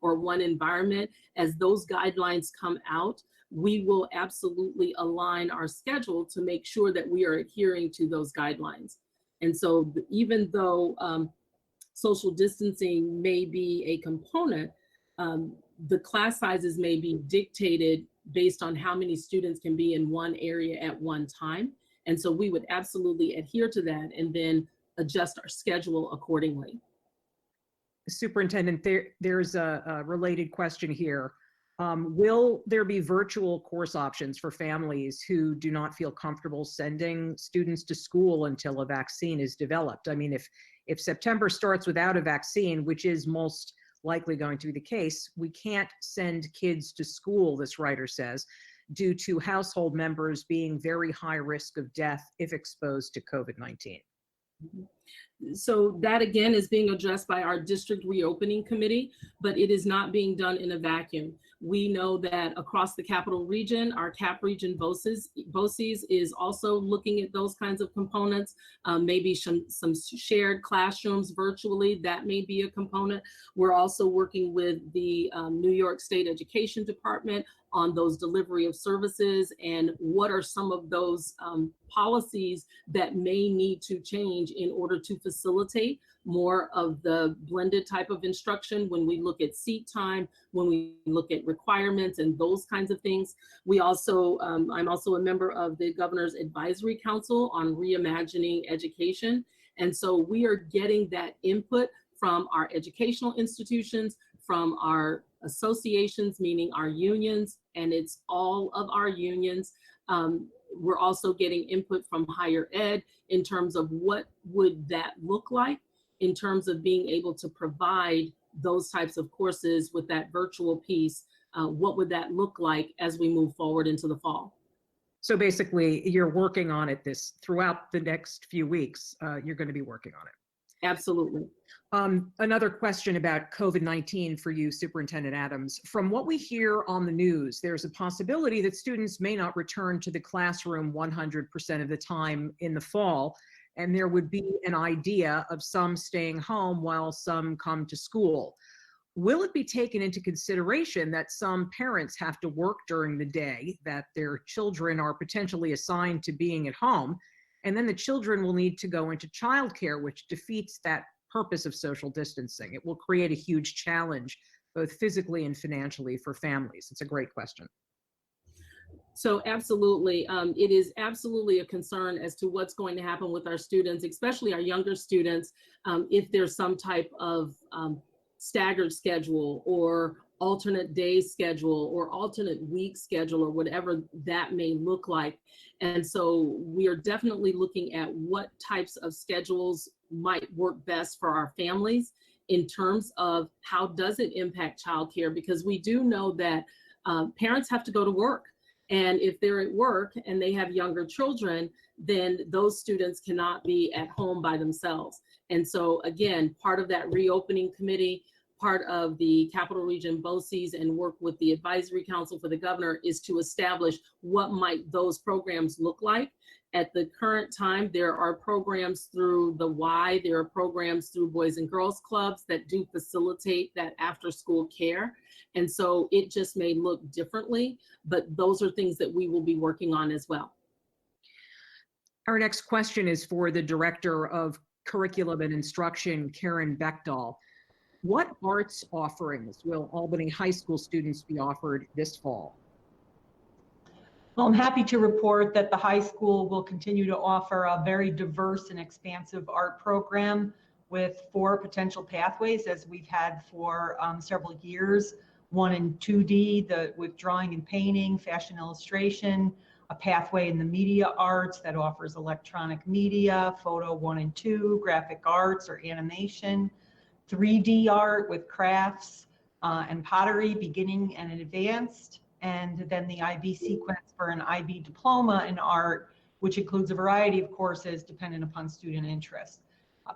[SPEAKER 4] or one environment. As those guidelines come out, we will absolutely align our schedule to make sure that we are adhering to those guidelines. And so even though social distancing may be a component, the class sizes may be dictated based on how many students can be in one area at one time. And so we would absolutely adhere to that and then adjust our schedule accordingly.
[SPEAKER 2] Superintendent, there's a related question here. Will there be virtual course options for families who do not feel comfortable sending students to school until a vaccine is developed? I mean, if September starts without a vaccine, which is most likely going to be the case, we can't send kids to school, this writer says, due to household members being very high risk of death if exposed to COVID-19.
[SPEAKER 4] So that again is being addressed by our district reopening committee, but it is not being done in a vacuum. We know that across the capital region, our CAP region BOCES is also looking at those kinds of components, maybe some shared classrooms virtually, that may be a component. We're also working with the New York State Education Department on those delivery of services and what are some of those policies that may need to change in order to facilitate more of the blended type of instruction when we look at seat time, when we look at requirements and those kinds of things. We also, I'm also a member of the Governor's Advisory Council on Reimagining Education. And so we are getting that input from our educational institutions, from our associations, meaning our unions, and it's all of our unions. We're also getting input from higher ed in terms of what would that look like in terms of being able to provide those types of courses with that virtual piece. What would that look like as we move forward into the fall?
[SPEAKER 2] So basically, you're working on it throughout the next few weeks. You're going to be working on it.
[SPEAKER 4] Absolutely.
[SPEAKER 2] Another question about COVID-19 for you, Superintendent Adams. From what we hear on the news, there's a possibility that students may not return to the classroom 100% of the time in the fall, and there would be an idea of some staying home while some come to school. Will it be taken into consideration that some parents have to work during the day, that their children are potentially assigned to being at home, and then the children will need to go into childcare, which defeats that purpose of social distancing? It will create a huge challenge, both physically and financially, for families. It's a great question.
[SPEAKER 4] So absolutely, it is absolutely a concern as to what's going to happen with our students, especially our younger students, if there's some type of staggered schedule or alternate day schedule or alternate week schedule or whatever that may look like. And so we are definitely looking at what types of schedules might work best for our families in terms of how does it impact childcare, because we do know that parents have to go to work. And if they're at work and they have younger children, then those students cannot be at home by themselves. And so again, part of that reopening committee, part of the Capital Region BOCES and work with the Advisory Council for the Governor is to establish what might those programs look like. At the current time, there are programs through the Y, there are programs through Boys and Girls Clubs that do facilitate that after school care. And so it just may look differently, but those are things that we will be working on as well.
[SPEAKER 2] Our next question is for the Director of Curriculum and Instruction, Karen Bechdahl. What arts offerings will Albany High School students be offered this fall?
[SPEAKER 8] Well, I'm happy to report that the high school will continue to offer a very diverse and expansive art program with 4 potential pathways, as we've had for several years. 1 in 2D, with drawing and painting, fashion illustration, a pathway in the media arts that offers electronic media, photo 1 and 2, graphic arts or animation, 3D art with crafts and pottery, beginning and advanced, and then the IB sequence for an IB diploma in art, which includes a variety of courses dependent upon student interest.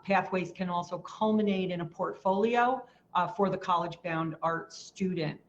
[SPEAKER 8] Pathways can also culminate in a portfolio for the college-bound art student.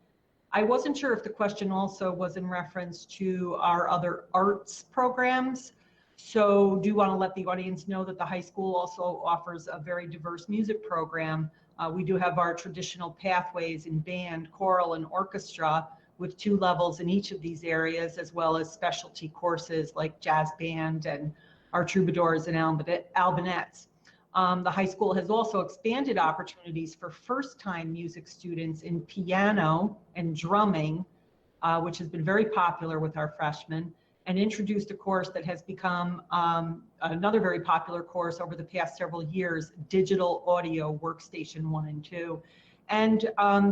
[SPEAKER 8] I wasn't sure if the question also was in reference to our other arts programs. So do want to let the audience know that the high school also offers a very diverse music program. We do have our traditional pathways in band, choral, and orchestra with 2 levels in each of these areas, as well as specialty courses like jazz band and our troubadours and albinettes. The high school has also expanded opportunities for first-time music students in piano and drumming, which has been very popular with our freshmen, and introduced a course that has become another very popular course over the past several years, Digital Audio Workstation 1 and 2. And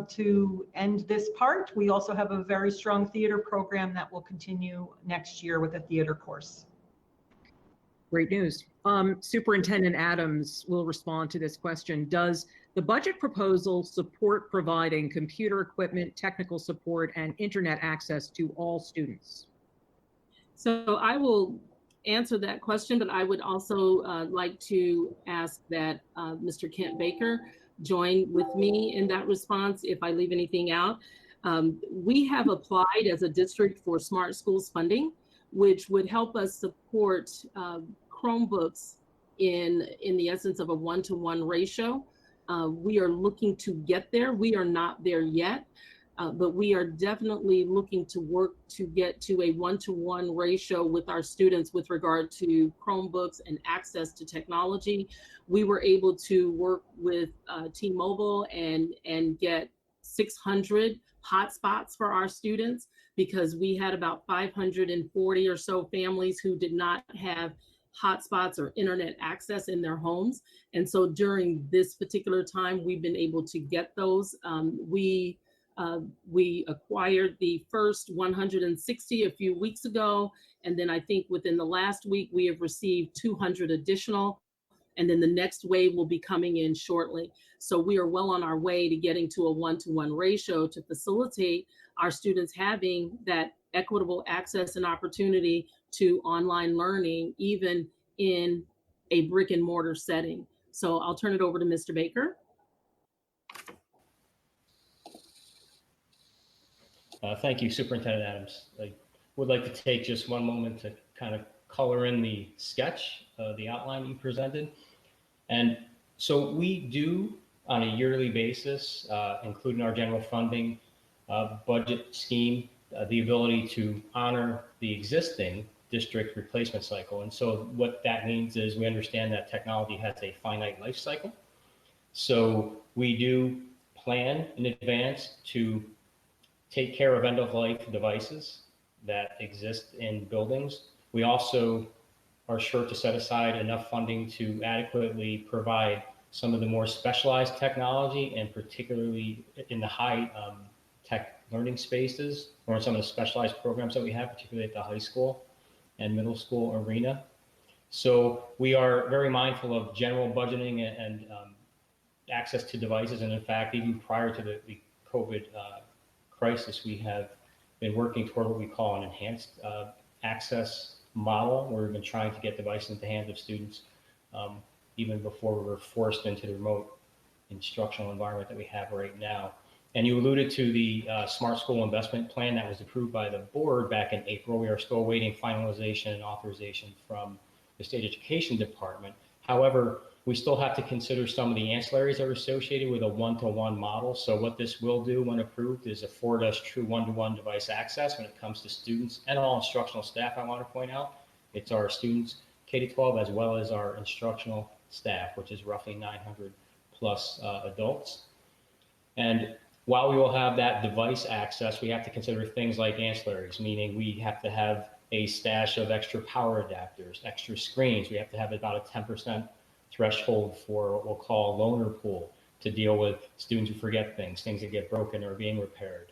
[SPEAKER 8] to end this part, we also have a very strong theater program that will continue next year with a theater course.
[SPEAKER 2] Great news. Superintendent Adams will respond to this question. Does the budget proposal support providing computer equipment, technical support, and internet access to all students?
[SPEAKER 4] So I will answer that question, but I would also like to ask that Mr. Kent Baker join with me in that response if I leave anything out. We have applied as a district for Smart Schools funding, which would help us support Chromebooks in the essence of a 1-to-1 ratio. We are looking to get there. We are not there yet. But we are definitely looking to work to get to a 1-to-1 ratio with our students with regard to Chromebooks and access to technology. We were able to work with T-Mobile and get 600 hotspots for our students because we had about 540 or so families who did not have hotspots or internet access in their homes. And so during this particular time, we've been able to get those. We acquired the first 160 a few weeks ago. And then I think within the last week, we have received 200 additional. And then the next wave will be coming in shortly. So we are well on our way to getting to a 1-to-1 ratio to facilitate our students having that equitable access and opportunity to online learning, even in a brick and mortar setting. So I'll turn it over to Mr. Baker.
[SPEAKER 3] Thank you, Superintendent Adams. I would like to take just one moment to kind of color in the sketch, the outline you presented. And so we do, on a yearly basis, including our general funding budget scheme, the ability to honor the existing district replacement cycle. And so what that means is we understand that technology has a finite life cycle. So we do plan in advance to take care of end-of-life devices that exist in buildings. We also are sure to set aside enough funding to adequately provide some of the more specialized technology, and particularly in the high tech learning spaces, or in some of the specialized programs that we have, particularly at the high school and middle school arena. So we are very mindful of general budgeting and access to devices. And in fact, even prior to the COVID crisis, we have been working toward what we call an enhanced access model, where we've been trying to get devices into the hands of students even before we were forced into the remote instructional environment that we have right now. And you alluded to the Smart School Investment Plan that was approved by the board back in April. We are still awaiting finalization and authorization from the State Education Department. However, we still have to consider some of the ancillaries that are associated with a 1-to-1 model. So what this will do when approved is afford us true 1-to-1 device access when it comes to students and all instructional staff. I want to point out, it's our students K-12 as well as our instructional staff, which is roughly 900 plus adults. And while we will have that device access, we have to consider things like ancillaries, meaning we have to have a stash of extra power adapters, extra screens. We have to have about a 10% threshold for what we'll call loaner pool to deal with students who forget things that get broken or being repaired.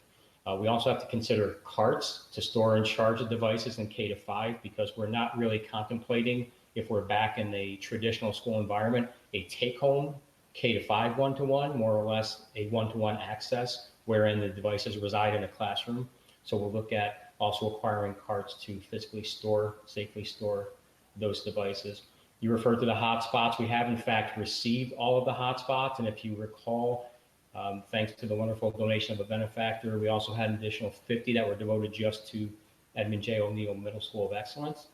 [SPEAKER 3] We also have to consider carts to store and charge the devices in K-5, because we're not really contemplating, if we're back in a traditional school environment, a take-home K-5 1-to-1, more or less a 1-to-1 access wherein the devices reside in a classroom. So we'll look at also acquiring carts to physically store, safely store those devices. You referred to the hotspots. We have in fact received all of the hotspots. And if you recall, thanks to the wonderful donation of a benefactor, we also had an additional 50 that were devoted just to Edmund J. O'Neill Middle School of Excellence.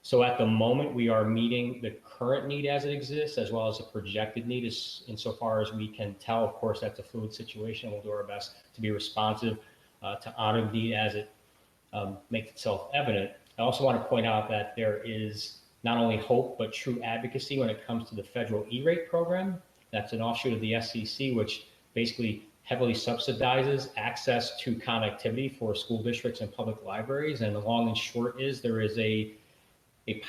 [SPEAKER 3] So at the moment, we are meeting the current need as it exists, as well as the projected need insofar as we can tell. Of course, that's a fluid situation. We'll do our best to be responsive to honor the need as it makes itself evident. I also want to point out that there is not only hope, but true advocacy when it comes to the federal E-rate program. That's an offshoot of the SCC, which basically heavily subsidizes access to connectivity for school districts and public libraries. And the long and short is there is a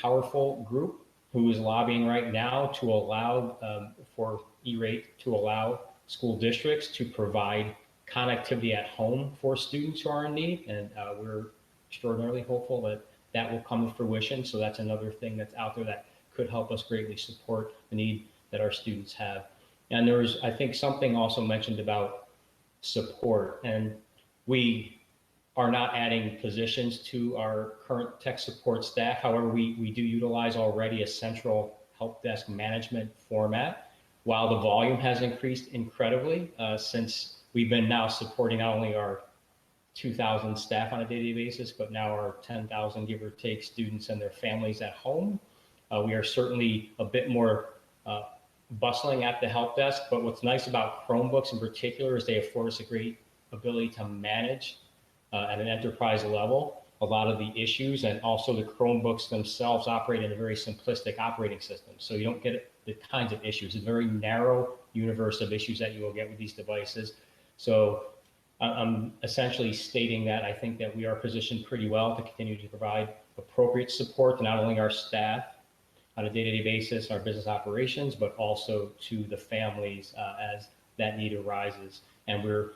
[SPEAKER 3] powerful group who is lobbying right now to allow for E-rate to allow school districts to provide connectivity at home for students who are in need. And we're extraordinarily hopeful that that will come to fruition. So that's another thing that's out there that could help us greatly support the need that our students have. And there was, I think, something also mentioned about support. And we are not adding positions to our current tech support staff. However, we do utilize already a central help desk management format. While the volume has increased incredibly since we've been now supporting not only our 2,000 staff on a daily basis, but now our 10,000, give or take, students and their families at home. We are certainly a bit more bustling at the help desk, but what's nice about Chromebooks in particular is they afford us a great ability to manage at an enterprise level a lot of the issues, and also the Chromebooks themselves operate in a very simplistic operating system. So you don't get the kinds of issues, a very narrow universe of issues that you will get with these devices. So I'm essentially stating that I think that we are positioned pretty well to continue to provide appropriate support to not only our staff on a day-to-day basis, our business operations, but also to the families as that need arises. And we're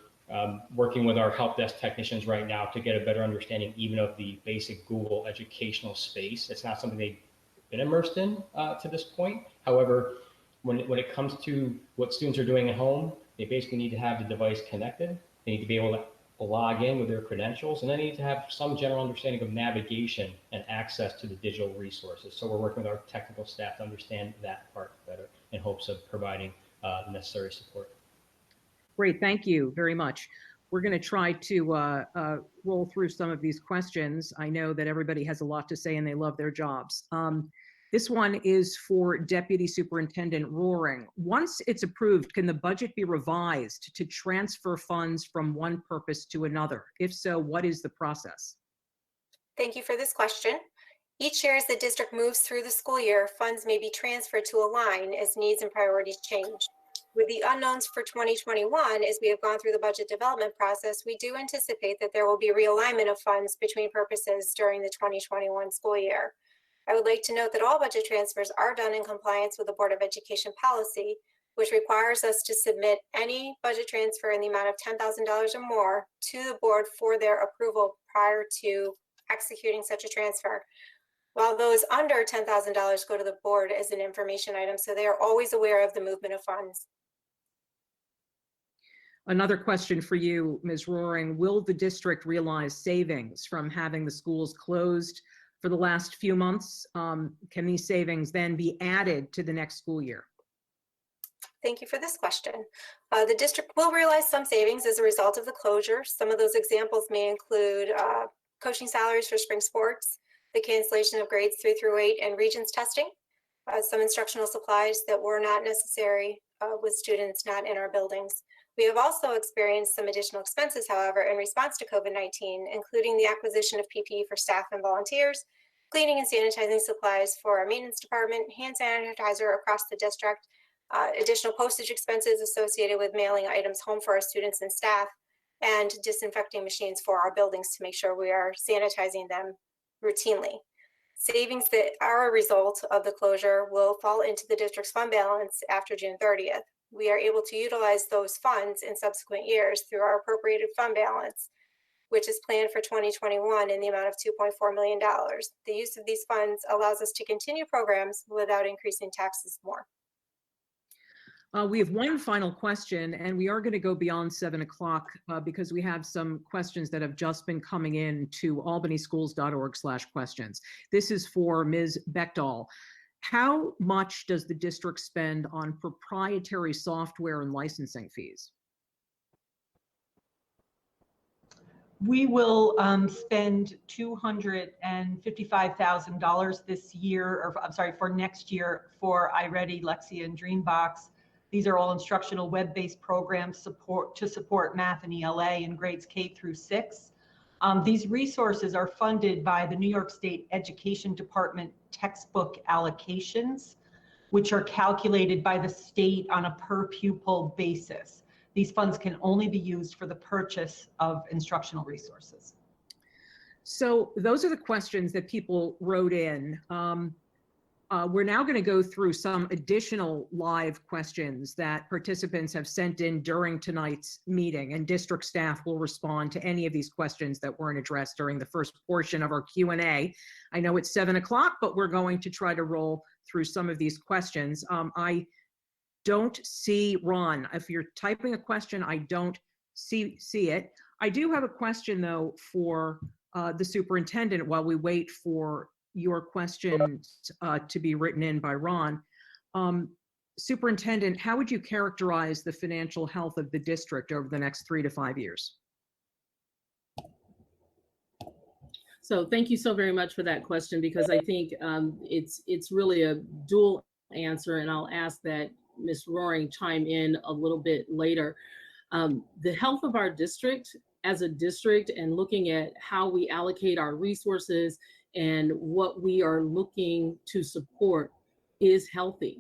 [SPEAKER 3] working with our help desk technicians right now to get a better understanding even of the basic Google educational space. It's not something they've been immersed in to this point. However, when it comes to what students are doing at home, they basically need to have the device connected. They need to be able to log in with their credentials, and they need to have some general understanding of navigation and access to the digital resources. So we're working with our technical staff to understand that part better in hopes of providing the necessary support.
[SPEAKER 2] Great, thank you very much. We're going to try to roll through some of these questions. I know that everybody has a lot to say and they love their jobs. This one is for Deputy Superintendent Rohring. Once it's approved, can the budget be revised to transfer funds from one purpose to another? If so, what is the process?
[SPEAKER 5] Thank you for this question. Each year as the district moves through the school year, funds may be transferred to align as needs and priorities change. With the unknowns for 2021, as we have gone through the budget development process, we do anticipate that there will be realignment of funds between purposes during the 2021 school year. I would like to note that all budget transfers are done in compliance with the Board of Education policy, which requires us to submit any budget transfer in the amount of $10,000 or more to the board for their approval prior to executing such a transfer. While those under $10,000 go to the board as an information item, so they are always aware of the movement of funds.
[SPEAKER 2] Another question for you, Ms. Rohring. Will the district realize savings from having the schools closed for the last few months? Can these savings then be added to the next school year?
[SPEAKER 5] Thank you for this question. The district will realize some savings as a result of the closure. Some of those examples may include coaching salaries for spring sports, the cancellation of grades 3 through 8 and Regents testing, some instructional supplies that were not necessary with students not in our buildings. We have also experienced some additional expenses, however, in response to COVID-19, including the acquisition of PPE for staff and volunteers, cleaning and sanitizing supplies for our maintenance department, hand sanitizer across the district, additional postage expenses associated with mailing items home for our students and staff, and disinfecting machines for our buildings to make sure we are sanitizing them routinely. Savings that are a result of the closure will fall into the district's fund balance after June 30th. We are able to utilize those funds in subsequent years through our appropriated fund balance, which is planned for 2021 in the amount of $2.4 million. The use of these funds allows us to continue programs without increasing taxes more.
[SPEAKER 2] We have one final question, and we are going to go beyond 7 o'clock because we have some questions that have just been coming in to albanyschools.org/questions. This is for Ms. Beckdahl. How much does the district spend on proprietary software and licensing fees?
[SPEAKER 8] We will spend $255,000 this year, or I'm sorry, for next year for iReady, Lexia, and Dreambox. These are all instructional web-based programs to support math and ELA in grades K through 6. These resources are funded by the New York State Education Department textbook allocations, which are calculated by the state on a per pupil basis. These funds can only be used for the purchase of instructional resources.
[SPEAKER 2] So those are the questions that people wrote in. We're now going to go through some additional live questions that participants have sent in during tonight's meeting, and district staff will respond to any of these questions that weren't addressed during the first portion of our Q&A. I know it's 7 o'clock, but we're going to try to roll through some of these questions. I don't see Ron. If you're typing a question, I don't see it. I do have a question though for the superintendent while we wait for your questions to be written in by Ron. Superintendent, how would you characterize the financial health of the district over the next 3 to 5 years?
[SPEAKER 4] So thank you so very much for that question, because I think it's really a dual answer, and I'll ask that Ms. Roaring chime in a little bit later. The health of our district as a district, and looking at how we allocate our resources and what we are looking to support, is healthy.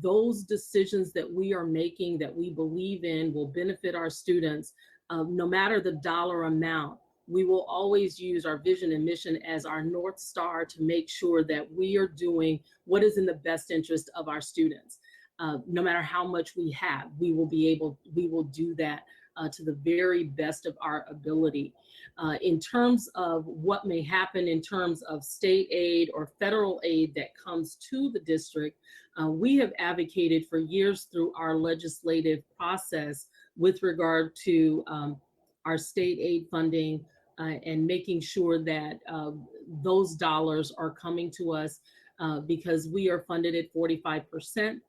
[SPEAKER 4] Those decisions that we are making that we believe in will benefit our students, no matter the dollar amount. We will always use our vision and mission as our North Star to make sure that we are doing what is in the best interest of our students. No matter how much we have, we will do that to the very best of our ability. In terms of what may happen in terms of state aid or federal aid that comes to the district, we have advocated for years through our legislative process with regard to our state aid funding and making sure that those dollars are coming to us because we are funded at 45%.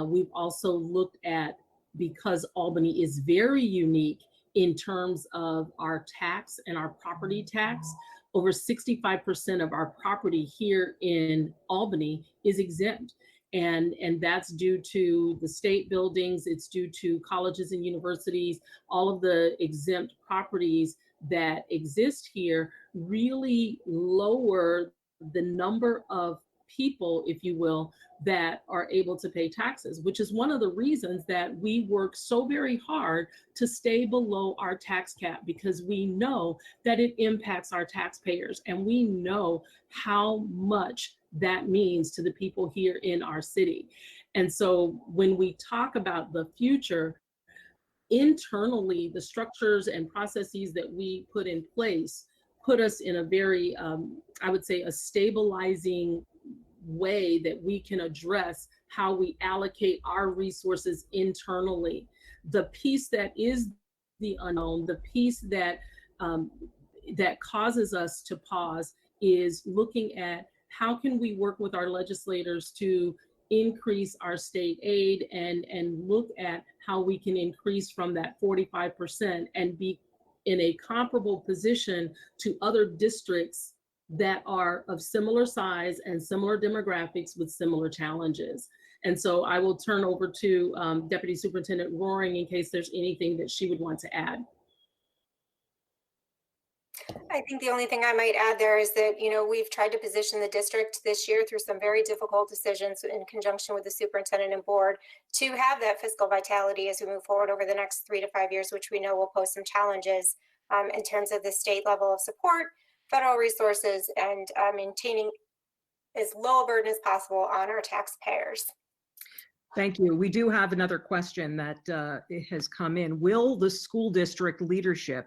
[SPEAKER 4] We've also looked at, because Albany is very unique in terms of our tax and our property tax, over 65% of our property here in Albany is exempt. And that's due to the state buildings, it's due to colleges and universities. All of the exempt properties that exist here really lower the number of people, if you will, that are able to pay taxes, which is one of the reasons that we work so very hard to stay below our tax cap, because we know that it impacts our taxpayers, and we know how much that means to the people here in our city. And so when we talk about the future, internally, the structures and processes that we put in place put us in a very, I would say, a stabilizing way that we can address how we allocate our resources internally. The piece that is the unknown, the piece that that causes us to pause, is looking at how can we work with our legislators to increase our state aid and look at how we can increase from that 45% and be in a comparable position to other districts that are of similar size and similar demographics with similar challenges. And so I will turn over to Deputy Superintendent Roaring in case there's anything that she would want to add.
[SPEAKER 5] I think the only thing I might add there is that, we've tried to position the district this year through some very difficult decisions in conjunction with the superintendent and board to have that fiscal vitality as we move forward over the next 3 to 5 years, which we know will pose some challenges in terms of the state level of support, federal resources, and maintaining as low a burden as possible on our taxpayers.
[SPEAKER 2] Thank you. We do have another question that has come in. Will the school district leadership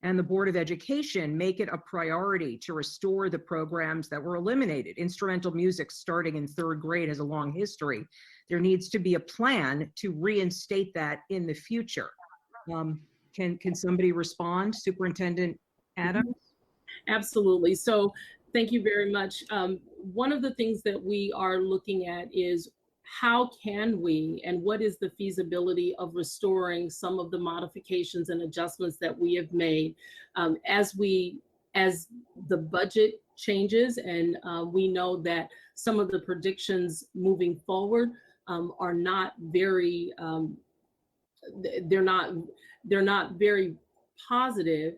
[SPEAKER 2] and the Board of Education make it a priority to restore the programs that were eliminated? Instrumental music starting in 3rd grade has a long history. There needs to be a plan to reinstate that in the future. Can somebody respond? Superintendent Adams?
[SPEAKER 4] Absolutely. So thank you very much. One of the things that we are looking at is how can we, and what is the feasibility of restoring some of the modifications and adjustments that we have made as the budget changes, and we know that some of the predictions moving forward are not very they're not very positive.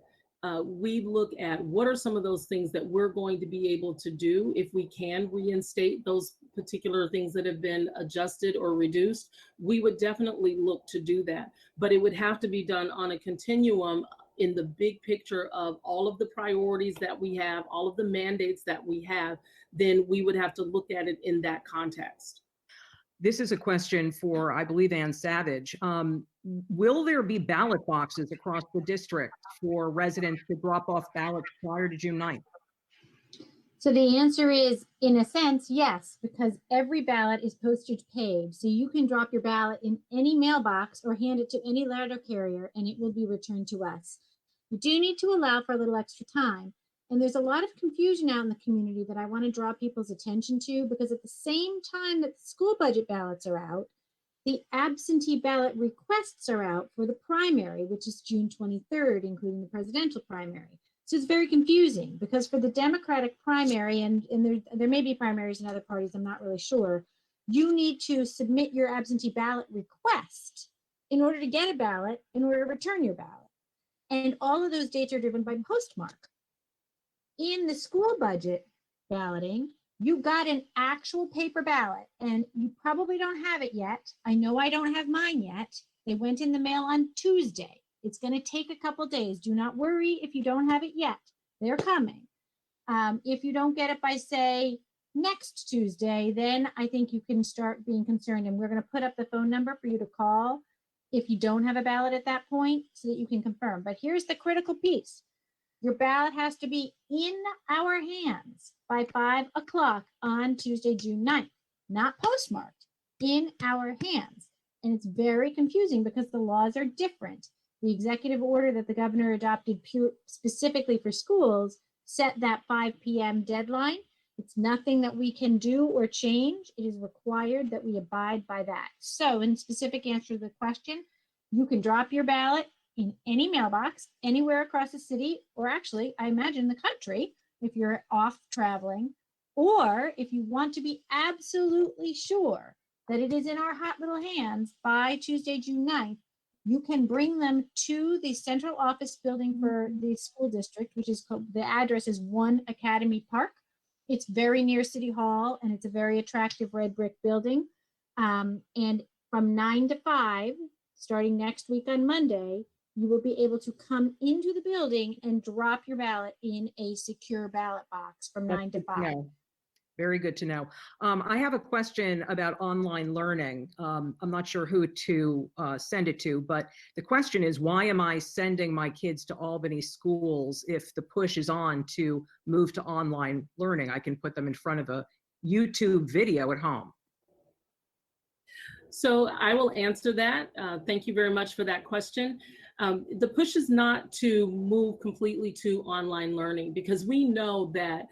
[SPEAKER 4] We look at what are some of those things that we're going to be able to do if we can reinstate those particular things that have been adjusted or reduced. We would definitely look to do that, but it would have to be done on a continuum in the big picture of all of the priorities that we have, all of the mandates that we have. Then we would have to look at it in that context.
[SPEAKER 2] This is a question for, I believe, Ann Savage. Will there be ballot boxes across the district for residents to drop off ballots prior to June 9th?
[SPEAKER 1] So the answer is, in a sense, yes, because every ballot is postage paid. So you can drop your ballot in any mailbox or hand it to any letter carrier and it will be returned to us. You do need to allow for a little extra time. And there's a lot of confusion out in the community that I want to draw people's attention to, because at the same time that the school budget ballots are out, the absentee ballot requests are out for the primary, which is June 23rd, including the presidential primary. So it's very confusing, because for the Democratic primary, and there may be primaries in other parties, I'm not really sure, you need to submit your absentee ballot request in order to get a ballot, in order to return your ballot. And all of those dates are driven by postmark. In the school budget balloting, you got an actual paper ballot, and you probably don't have it yet. I know I don't have mine yet. They went in the mail on Tuesday. It's going to take a couple days. Do not worry if you don't have it yet. They're coming. If you don't get it by, say, next Tuesday, then I think you can start being concerned. And we're going to put up the phone number for you to call if you don't have a ballot at that point, so that you can confirm. But here's the critical piece. Your ballot has to be in our hands by 5 o'clock on Tuesday, June 9th, not postmarked, in our hands. And it's very confusing because the laws are different. The executive order that the governor adopted specifically for schools set that 5 p.m. deadline. It's nothing that we can do or change. It is required that we abide by that. So in specific answer to the question, you can drop your ballot in any mailbox anywhere across the city, or actually, I imagine the country, if you're off traveling, or if you want to be absolutely sure that it is in our hot little hands by Tuesday, June 9th, you can bring them to the central office building for the school district, which is called, the address is 1 Academy Park. It's very near City Hall, and it's a very attractive red brick building. And from 9 to 5, starting next week on Monday, you will be able to come into the building and drop your ballot in a secure ballot box from 9 to 5.
[SPEAKER 2] Yeah. Very good to know. I have a question about online learning. I'm not sure who to send it to, but the question is, why am I sending my kids to Albany schools if the push is on to move to online learning? I can put them in front of a YouTube video at home.
[SPEAKER 4] So I will answer that. Thank you very much for that question. The push is not to move completely to online learning, because we know that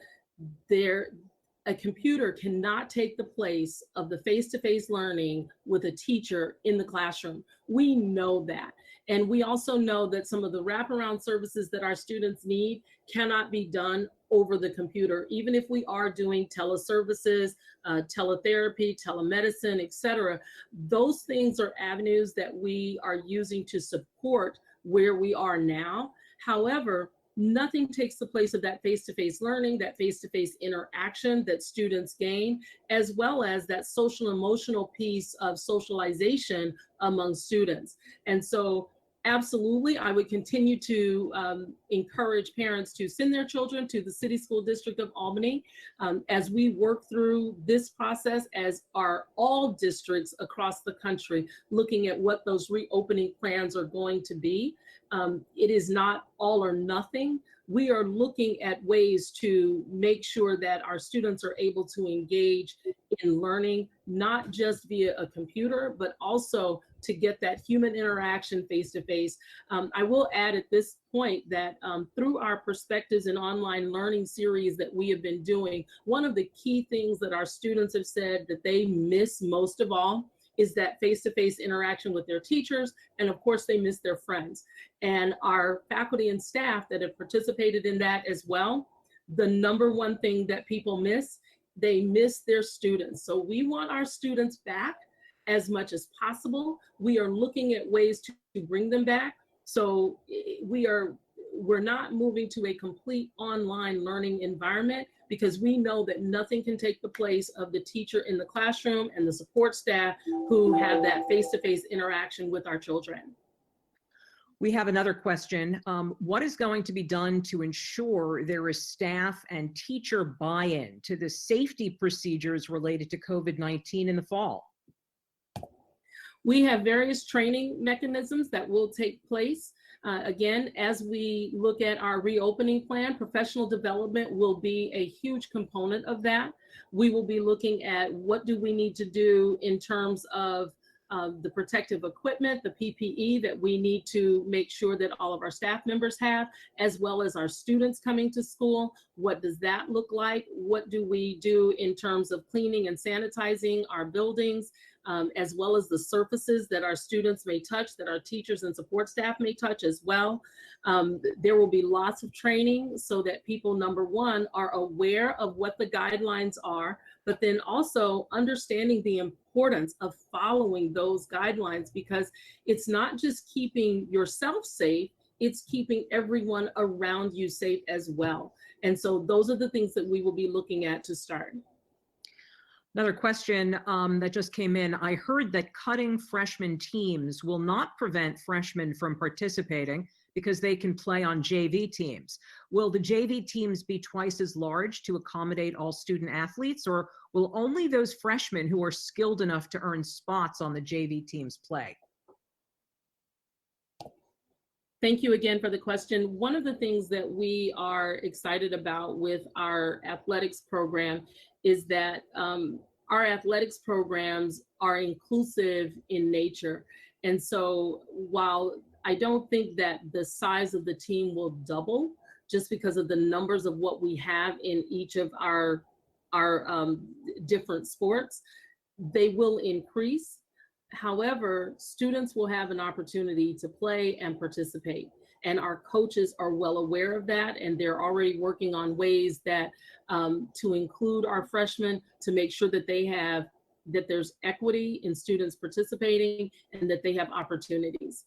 [SPEAKER 4] a computer cannot take the place of the face-to-face learning with a teacher in the classroom. We know that. And we also know that some of the wraparound services that our students need cannot be done over the computer, even if we are doing teleservices, teletherapy, telemedicine, etc. Those things are avenues that we are using to support where we are now. However, nothing takes the place of that face-to-face learning, that face-to-face interaction that students gain, as well as that social emotional piece of socialization among students. And so absolutely, I would continue to encourage parents to send their children to the City School District of Albany as we work through this process, as are all districts across the country, looking at what those reopening plans are going to be. It is not all or nothing. We are looking at ways to make sure that our students are able to engage in learning, not just via a computer, but also to get that human interaction face-to-face. I will add at this point that through our Perspectives in Online Learning series that we have been doing, one of the key things that our students have said that they miss most of all is that face-to-face interaction with their teachers, and of course they miss their friends. And our faculty and staff that have participated in that as well, the number one thing that people miss, they miss their students. So we want our students back as much as possible. We are looking at ways to bring them back. So we're not moving to a complete online learning environment, because we know that nothing can take the place of the teacher in the classroom and the support staff who have that face-to-face interaction with our children.
[SPEAKER 2] We have another question. What is going to be done to ensure there is staff and teacher buy-in to the safety procedures related to COVID-19 in the fall?
[SPEAKER 4] We have various training mechanisms that will take place. Again, as we look at our reopening plan, professional development will be a huge component of that. We will be looking at what do we need to do in terms of the protective equipment, the PPE that we need to make sure that all of our staff members have, as well as our students coming to school. What does that look like? What do we do in terms of cleaning and sanitizing our buildings, as well as the surfaces that our students may touch, that our teachers and support staff may touch as well. There will be lots of training so that people, number one, are aware of what the guidelines are, but then also understanding the importance of following those guidelines, because it's not just keeping yourself safe, it's keeping everyone around you safe as well. And so those are the things that we will be looking at to start.
[SPEAKER 2] Another question that just came in. I heard that cutting freshman teams will not prevent freshmen from participating because they can play on JV teams. Will the JV teams be twice as large to accommodate all student athletes, or will only those freshmen who are skilled enough to earn spots on the JV teams play?
[SPEAKER 4] Thank you again for the question. One of the things that we are excited about with our athletics program is that our athletics programs are inclusive in nature. And so while I don't think that the size of the team will double just because of the numbers of what we have in each of our different sports, they will increase. However, students will have an opportunity to play and participate. And our coaches are well aware of that, and they're already working on ways that to include our freshmen, to make sure that that there's equity in students participating and that they have opportunities.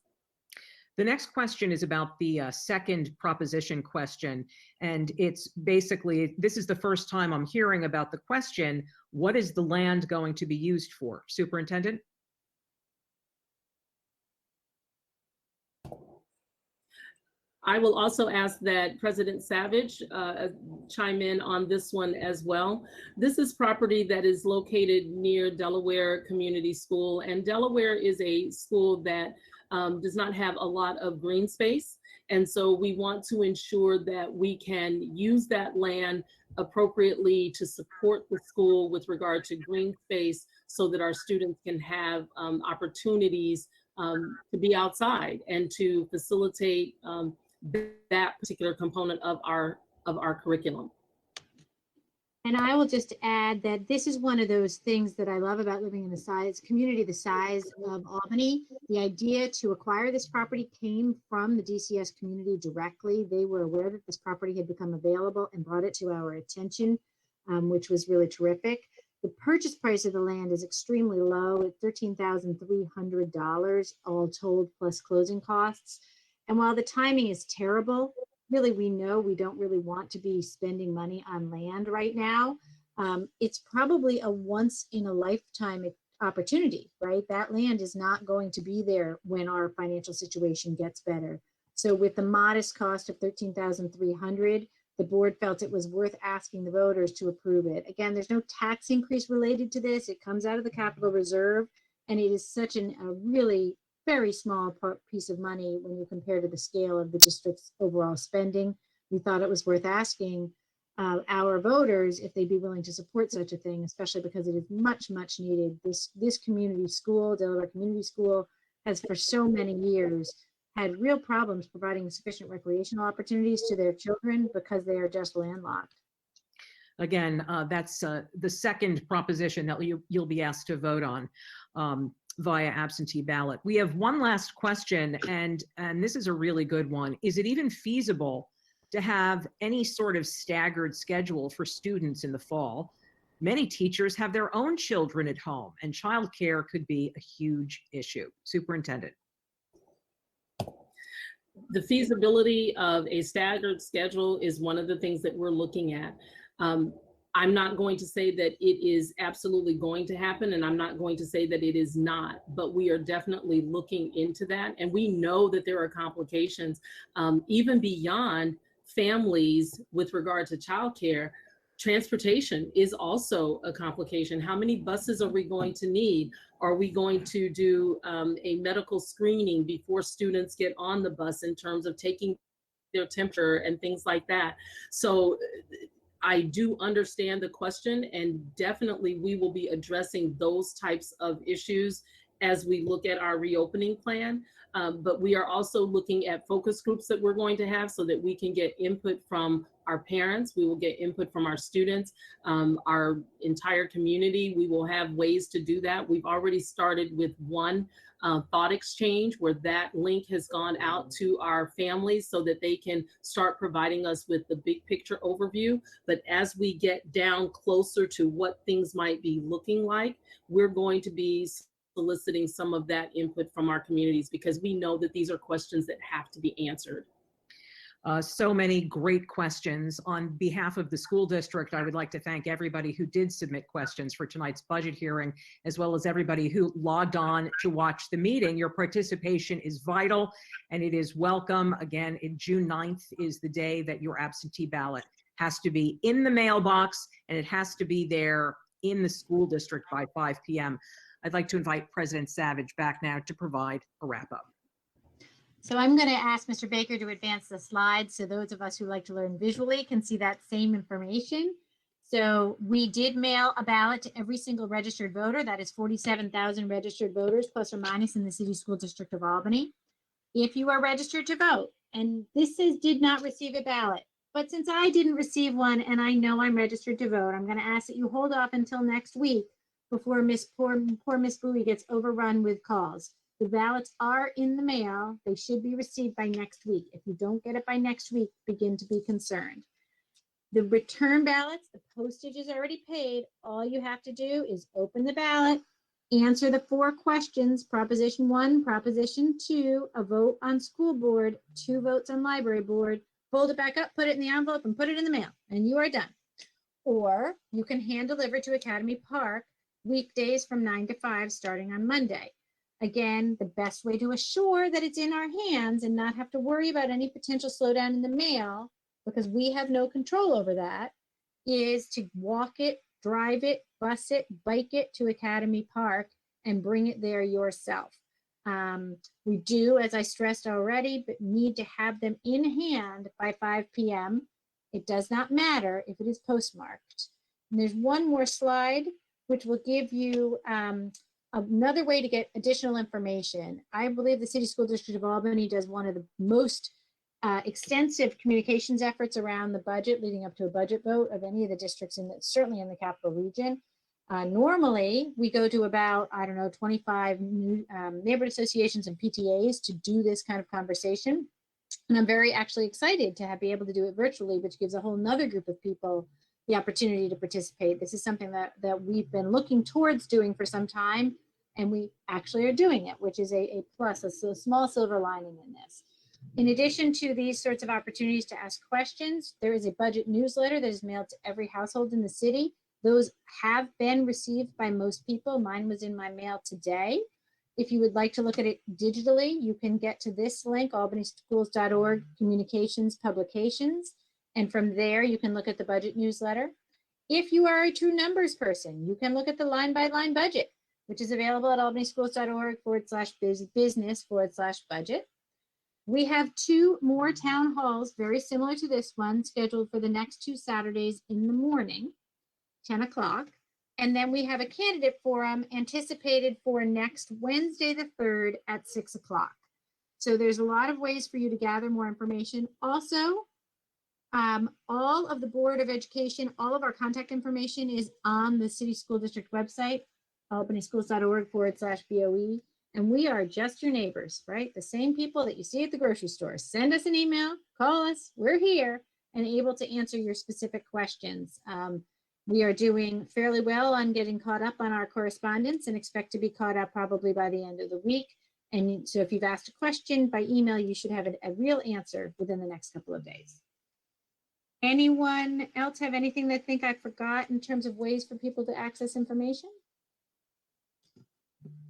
[SPEAKER 2] The next question is about the second proposition question. And it's basically, this is the first time I'm hearing about the question, what is the land going to be used for? Superintendent?
[SPEAKER 4] I will also ask that President Savage chime in on this one as well. This is property that is located near Delaware Community School, and Delaware is a school that does not have a lot of green space. And so we want to ensure that we can use that land appropriately to support the school with regard to green space so that our students can have opportunities to be outside and to facilitate that particular component of our curriculum.
[SPEAKER 1] And I will just add that this is one of those things that I love about living in the community the size of Albany. The idea to acquire this property came from the DCS community directly. They were aware that this property had become available and brought it to our attention, which was really terrific. The purchase price of the land is extremely low at $13,300, all told, plus closing costs. And while the timing is terrible, really, we know we don't really want to be spending money on land right now. It's probably a once in a lifetime opportunity, right? That land is not going to be there when our financial situation gets better. So with the modest cost of $13,300, the board felt it was worth asking the voters to approve it. Again, there's no tax increase related to this. It comes out of the capital reserve, and it is such a really very small piece of money when you compare to the scale of the district's overall spending. We thought it was worth asking our voters if they'd be willing to support such a thing, especially because it is much, much needed. This community school, Delaware Community School, has for so many years had real problems providing sufficient recreational opportunities to their children because they are just landlocked.
[SPEAKER 2] Again, that's the second proposition that you'll be asked to vote on via absentee ballot. We have one last question, and this is a really good one. Is it even feasible to have any sort of staggered schedule for students in the fall? Many teachers have their own children at home, and childcare could be a huge issue. Superintendent.
[SPEAKER 4] The feasibility of a staggered schedule is one of the things that we're looking at. I'm not going to say that it is absolutely going to happen, and I'm not going to say that it is not, but we are definitely looking into that. And we know that there are complications even beyond families with regard to childcare. Transportation is also a complication. How many buses are we going to need? Are we going to do a medical screening before students get on the bus in terms of taking their temperature and things like that? So I do understand the question, and definitely we will be addressing those types of issues as we look at our reopening plan. But we are also looking at focus groups that we're going to have so that we can get input from our parents. We will get input from our students, our entire community. We will have ways to do that. We've already started with one thought exchange where that link has gone out to our families so that they can start providing us with the big picture overview. But as we get down closer to what things might be looking like, we're going to be soliciting some of that input from our communities because we know that these are questions that have to be answered.
[SPEAKER 2] So many great questions. On behalf of the school district, I would like to thank everybody who did submit questions for tonight's budget hearing, as well as everybody who logged on to watch the meeting. Your participation is vital and it is welcome. Again, June 9th is the day that your absentee ballot has to be in the mailbox and it has to be there in the school district by 5 p.m. I'd like to invite President Savage back now to provide a wrap-up.
[SPEAKER 1] So I'm going to ask Mr. Baker to advance the slides so those of us who like to learn visually can see that same information. So we did mail a ballot to every single registered voter. That is 47,000 registered voters, plus or minus, in the City School District of Albany. If you are registered to vote, and this says did not receive a ballot, but since I didn't receive one and I know I'm registered to vote, I'm going to ask that you hold off until next week before poor Miss Bowie gets overrun with calls. The ballots are in the mail. They should be received by next week. If you don't get it by next week, begin to be concerned. The return ballots, the postage is already paid. All you have to do is open the ballot, answer the 4 questions, Proposition 1, Proposition 2, a vote on school board, 2 votes on library board, fold it back up, put it in the envelope, and put it in the mail, and you are done. Or you can hand deliver to Academy Park weekdays from 9 to 5 starting on Monday. Again, the best way to assure that it's in our hands and not have to worry about any potential slowdown in the mail, because we have no control over that, is to walk it, drive it, bus it, bike it to Academy Park and bring it there yourself. We do, as I stressed already, but need to have them in hand by 5 p.m. It does not matter if it is postmarked. And there's one more slide, which will give you another way to get additional information. I believe the City School District of Albany does one of the most extensive communications efforts around the budget leading up to a budget vote of any of the districts, certainly in the capital region. Normally, we go to about, 25 neighborhood associations and PTAs to do this kind of conversation. And I'm very actually excited to be able to do it virtually, which gives a whole nother group of people the opportunity to participate. This is something that we've been looking towards doing for some time, and we actually are doing it, which is a plus, a small silver lining in this. In addition to these sorts of opportunities to ask questions, there is a budget newsletter that is mailed to every household in the city. Those have been received by most people. Mine was in my mail today. If you would like to look at it digitally, you can get to this link, albanyschools.org, communications, publications. And from there, you can look at the budget newsletter. If you are a true numbers person, you can look at the line-by-line budget, which is available at albanyschools.org/business/budget. We have 2 more town halls, very similar to this one, scheduled for the next 2 Saturdays in the morning, 10 o'clock. And then we have a candidate forum anticipated for next Wednesday, the 3rd at 6 o'clock. So there's a lot of ways for you to gather more information. Also, all of the Board of Education, all of our contact information is on the City School District website, albanyschools.org/BOE. And we are just your neighbors, right? The same people that you see at the grocery store. Send us an email, call us, we're here and able to answer your specific questions. We are doing fairly well on getting caught up on our correspondence and expect to be caught up probably by the end of the week. And so if you've asked a question by email, you should have a real answer within the next couple of days. Anyone else have anything they think I forgot in terms of ways for people to access information?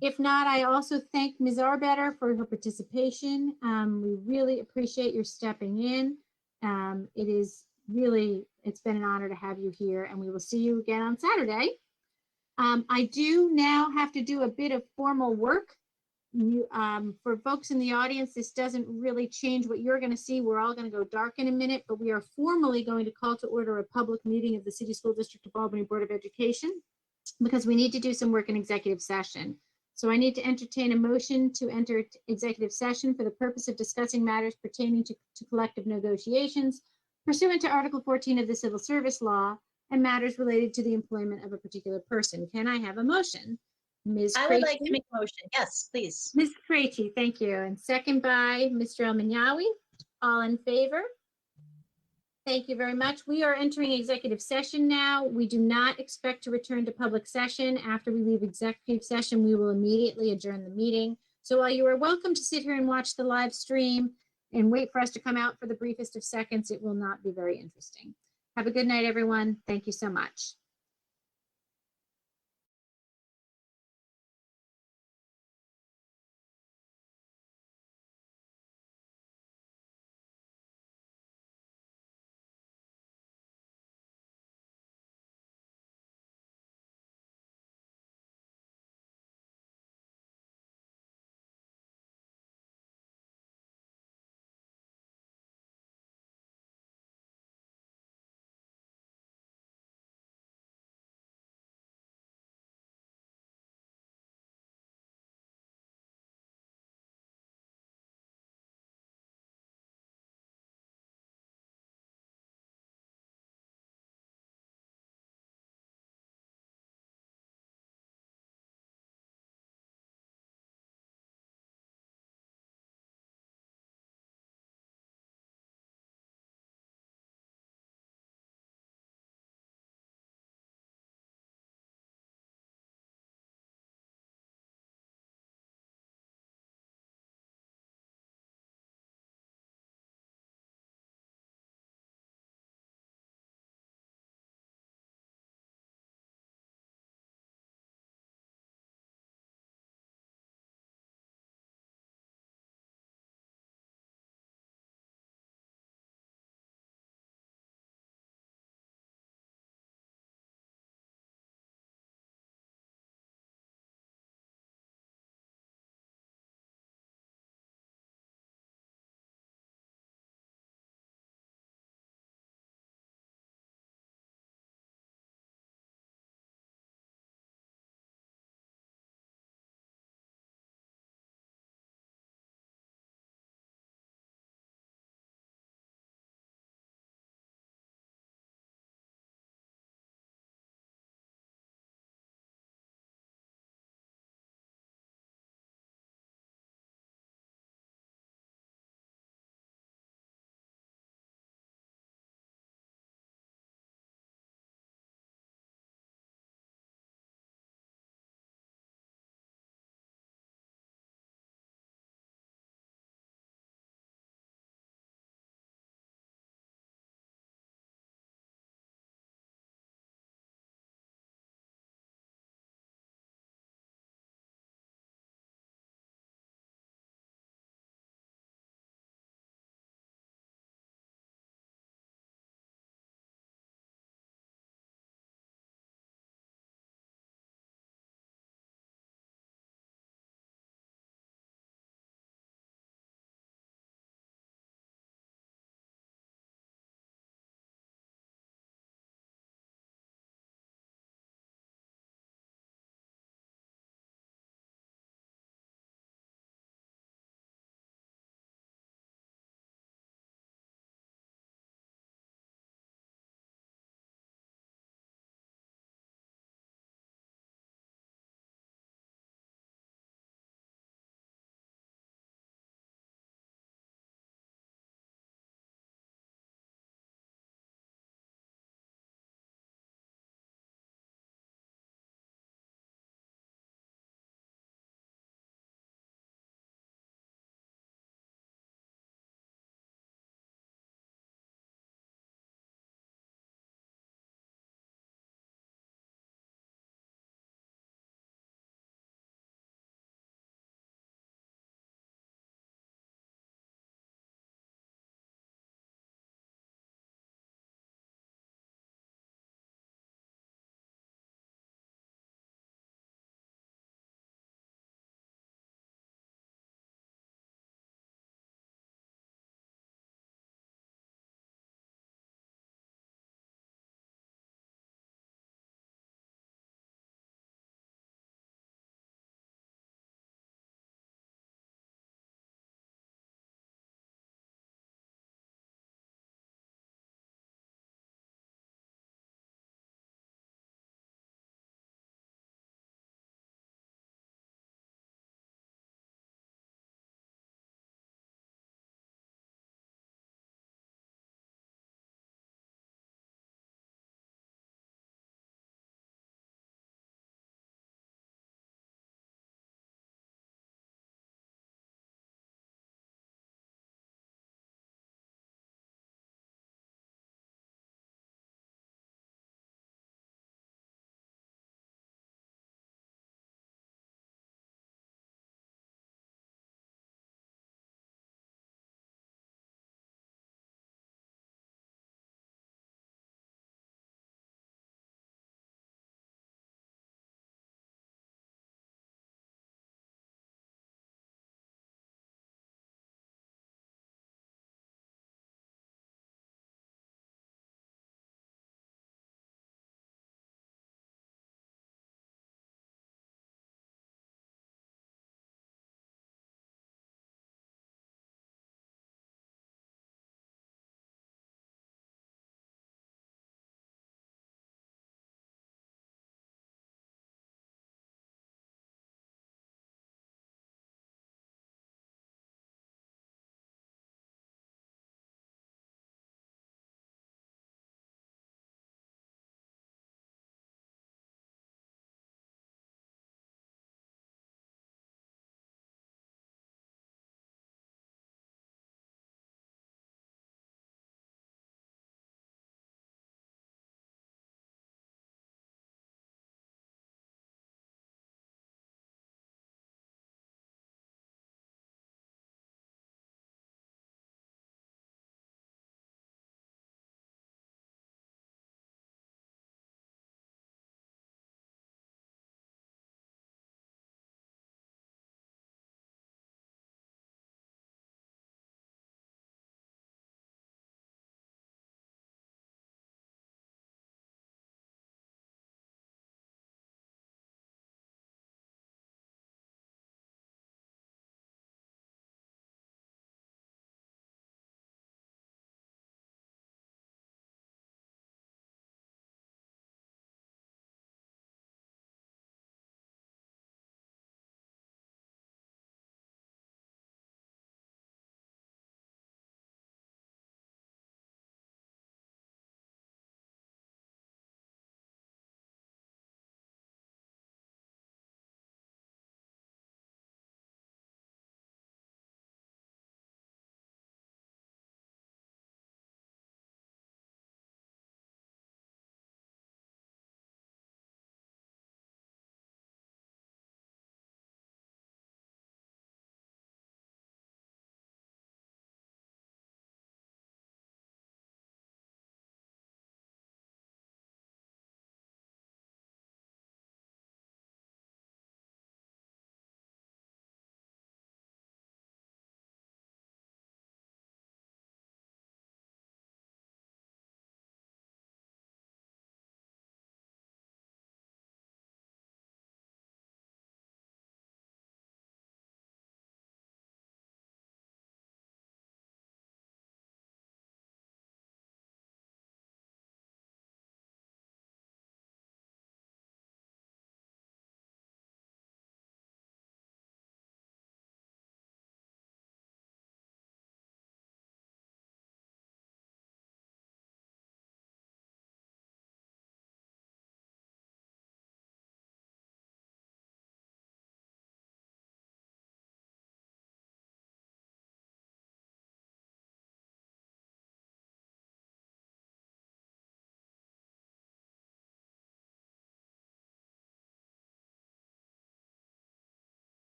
[SPEAKER 1] If not, I also thank Ms. Arbetter for her participation. We really appreciate your stepping in. It's been an honor to have you here, and we will see you again on Saturday. I do now have to do a bit of formal work. For folks in the audience, this doesn't really change what you're going to see. We're all going to go dark in a minute, but we are formally going to call to order a public meeting of the City School District of Albany Board of Education because we need to do some work in executive session. So I need to entertain a motion to enter executive session for the purpose of discussing matters pertaining to collective negotiations pursuant to Article 14 of the Civil Service Law and matters related to the employment of a particular person. Can I have a motion? Ms.
[SPEAKER 9] I would like to
[SPEAKER 1] Krejci?
[SPEAKER 9] make a motion. Yes, please.
[SPEAKER 1] Ms. Krejci, thank you. And second by Mr. El-Manyawi. All in favor? Thank you very much. We are entering executive session now. We do not expect to return to public session. After we leave executive session, we will immediately adjourn the meeting. So while you are welcome to sit here and watch the live stream and wait for us to come out for the briefest of seconds, it will not be very interesting. Have a good night, everyone. Thank you so much.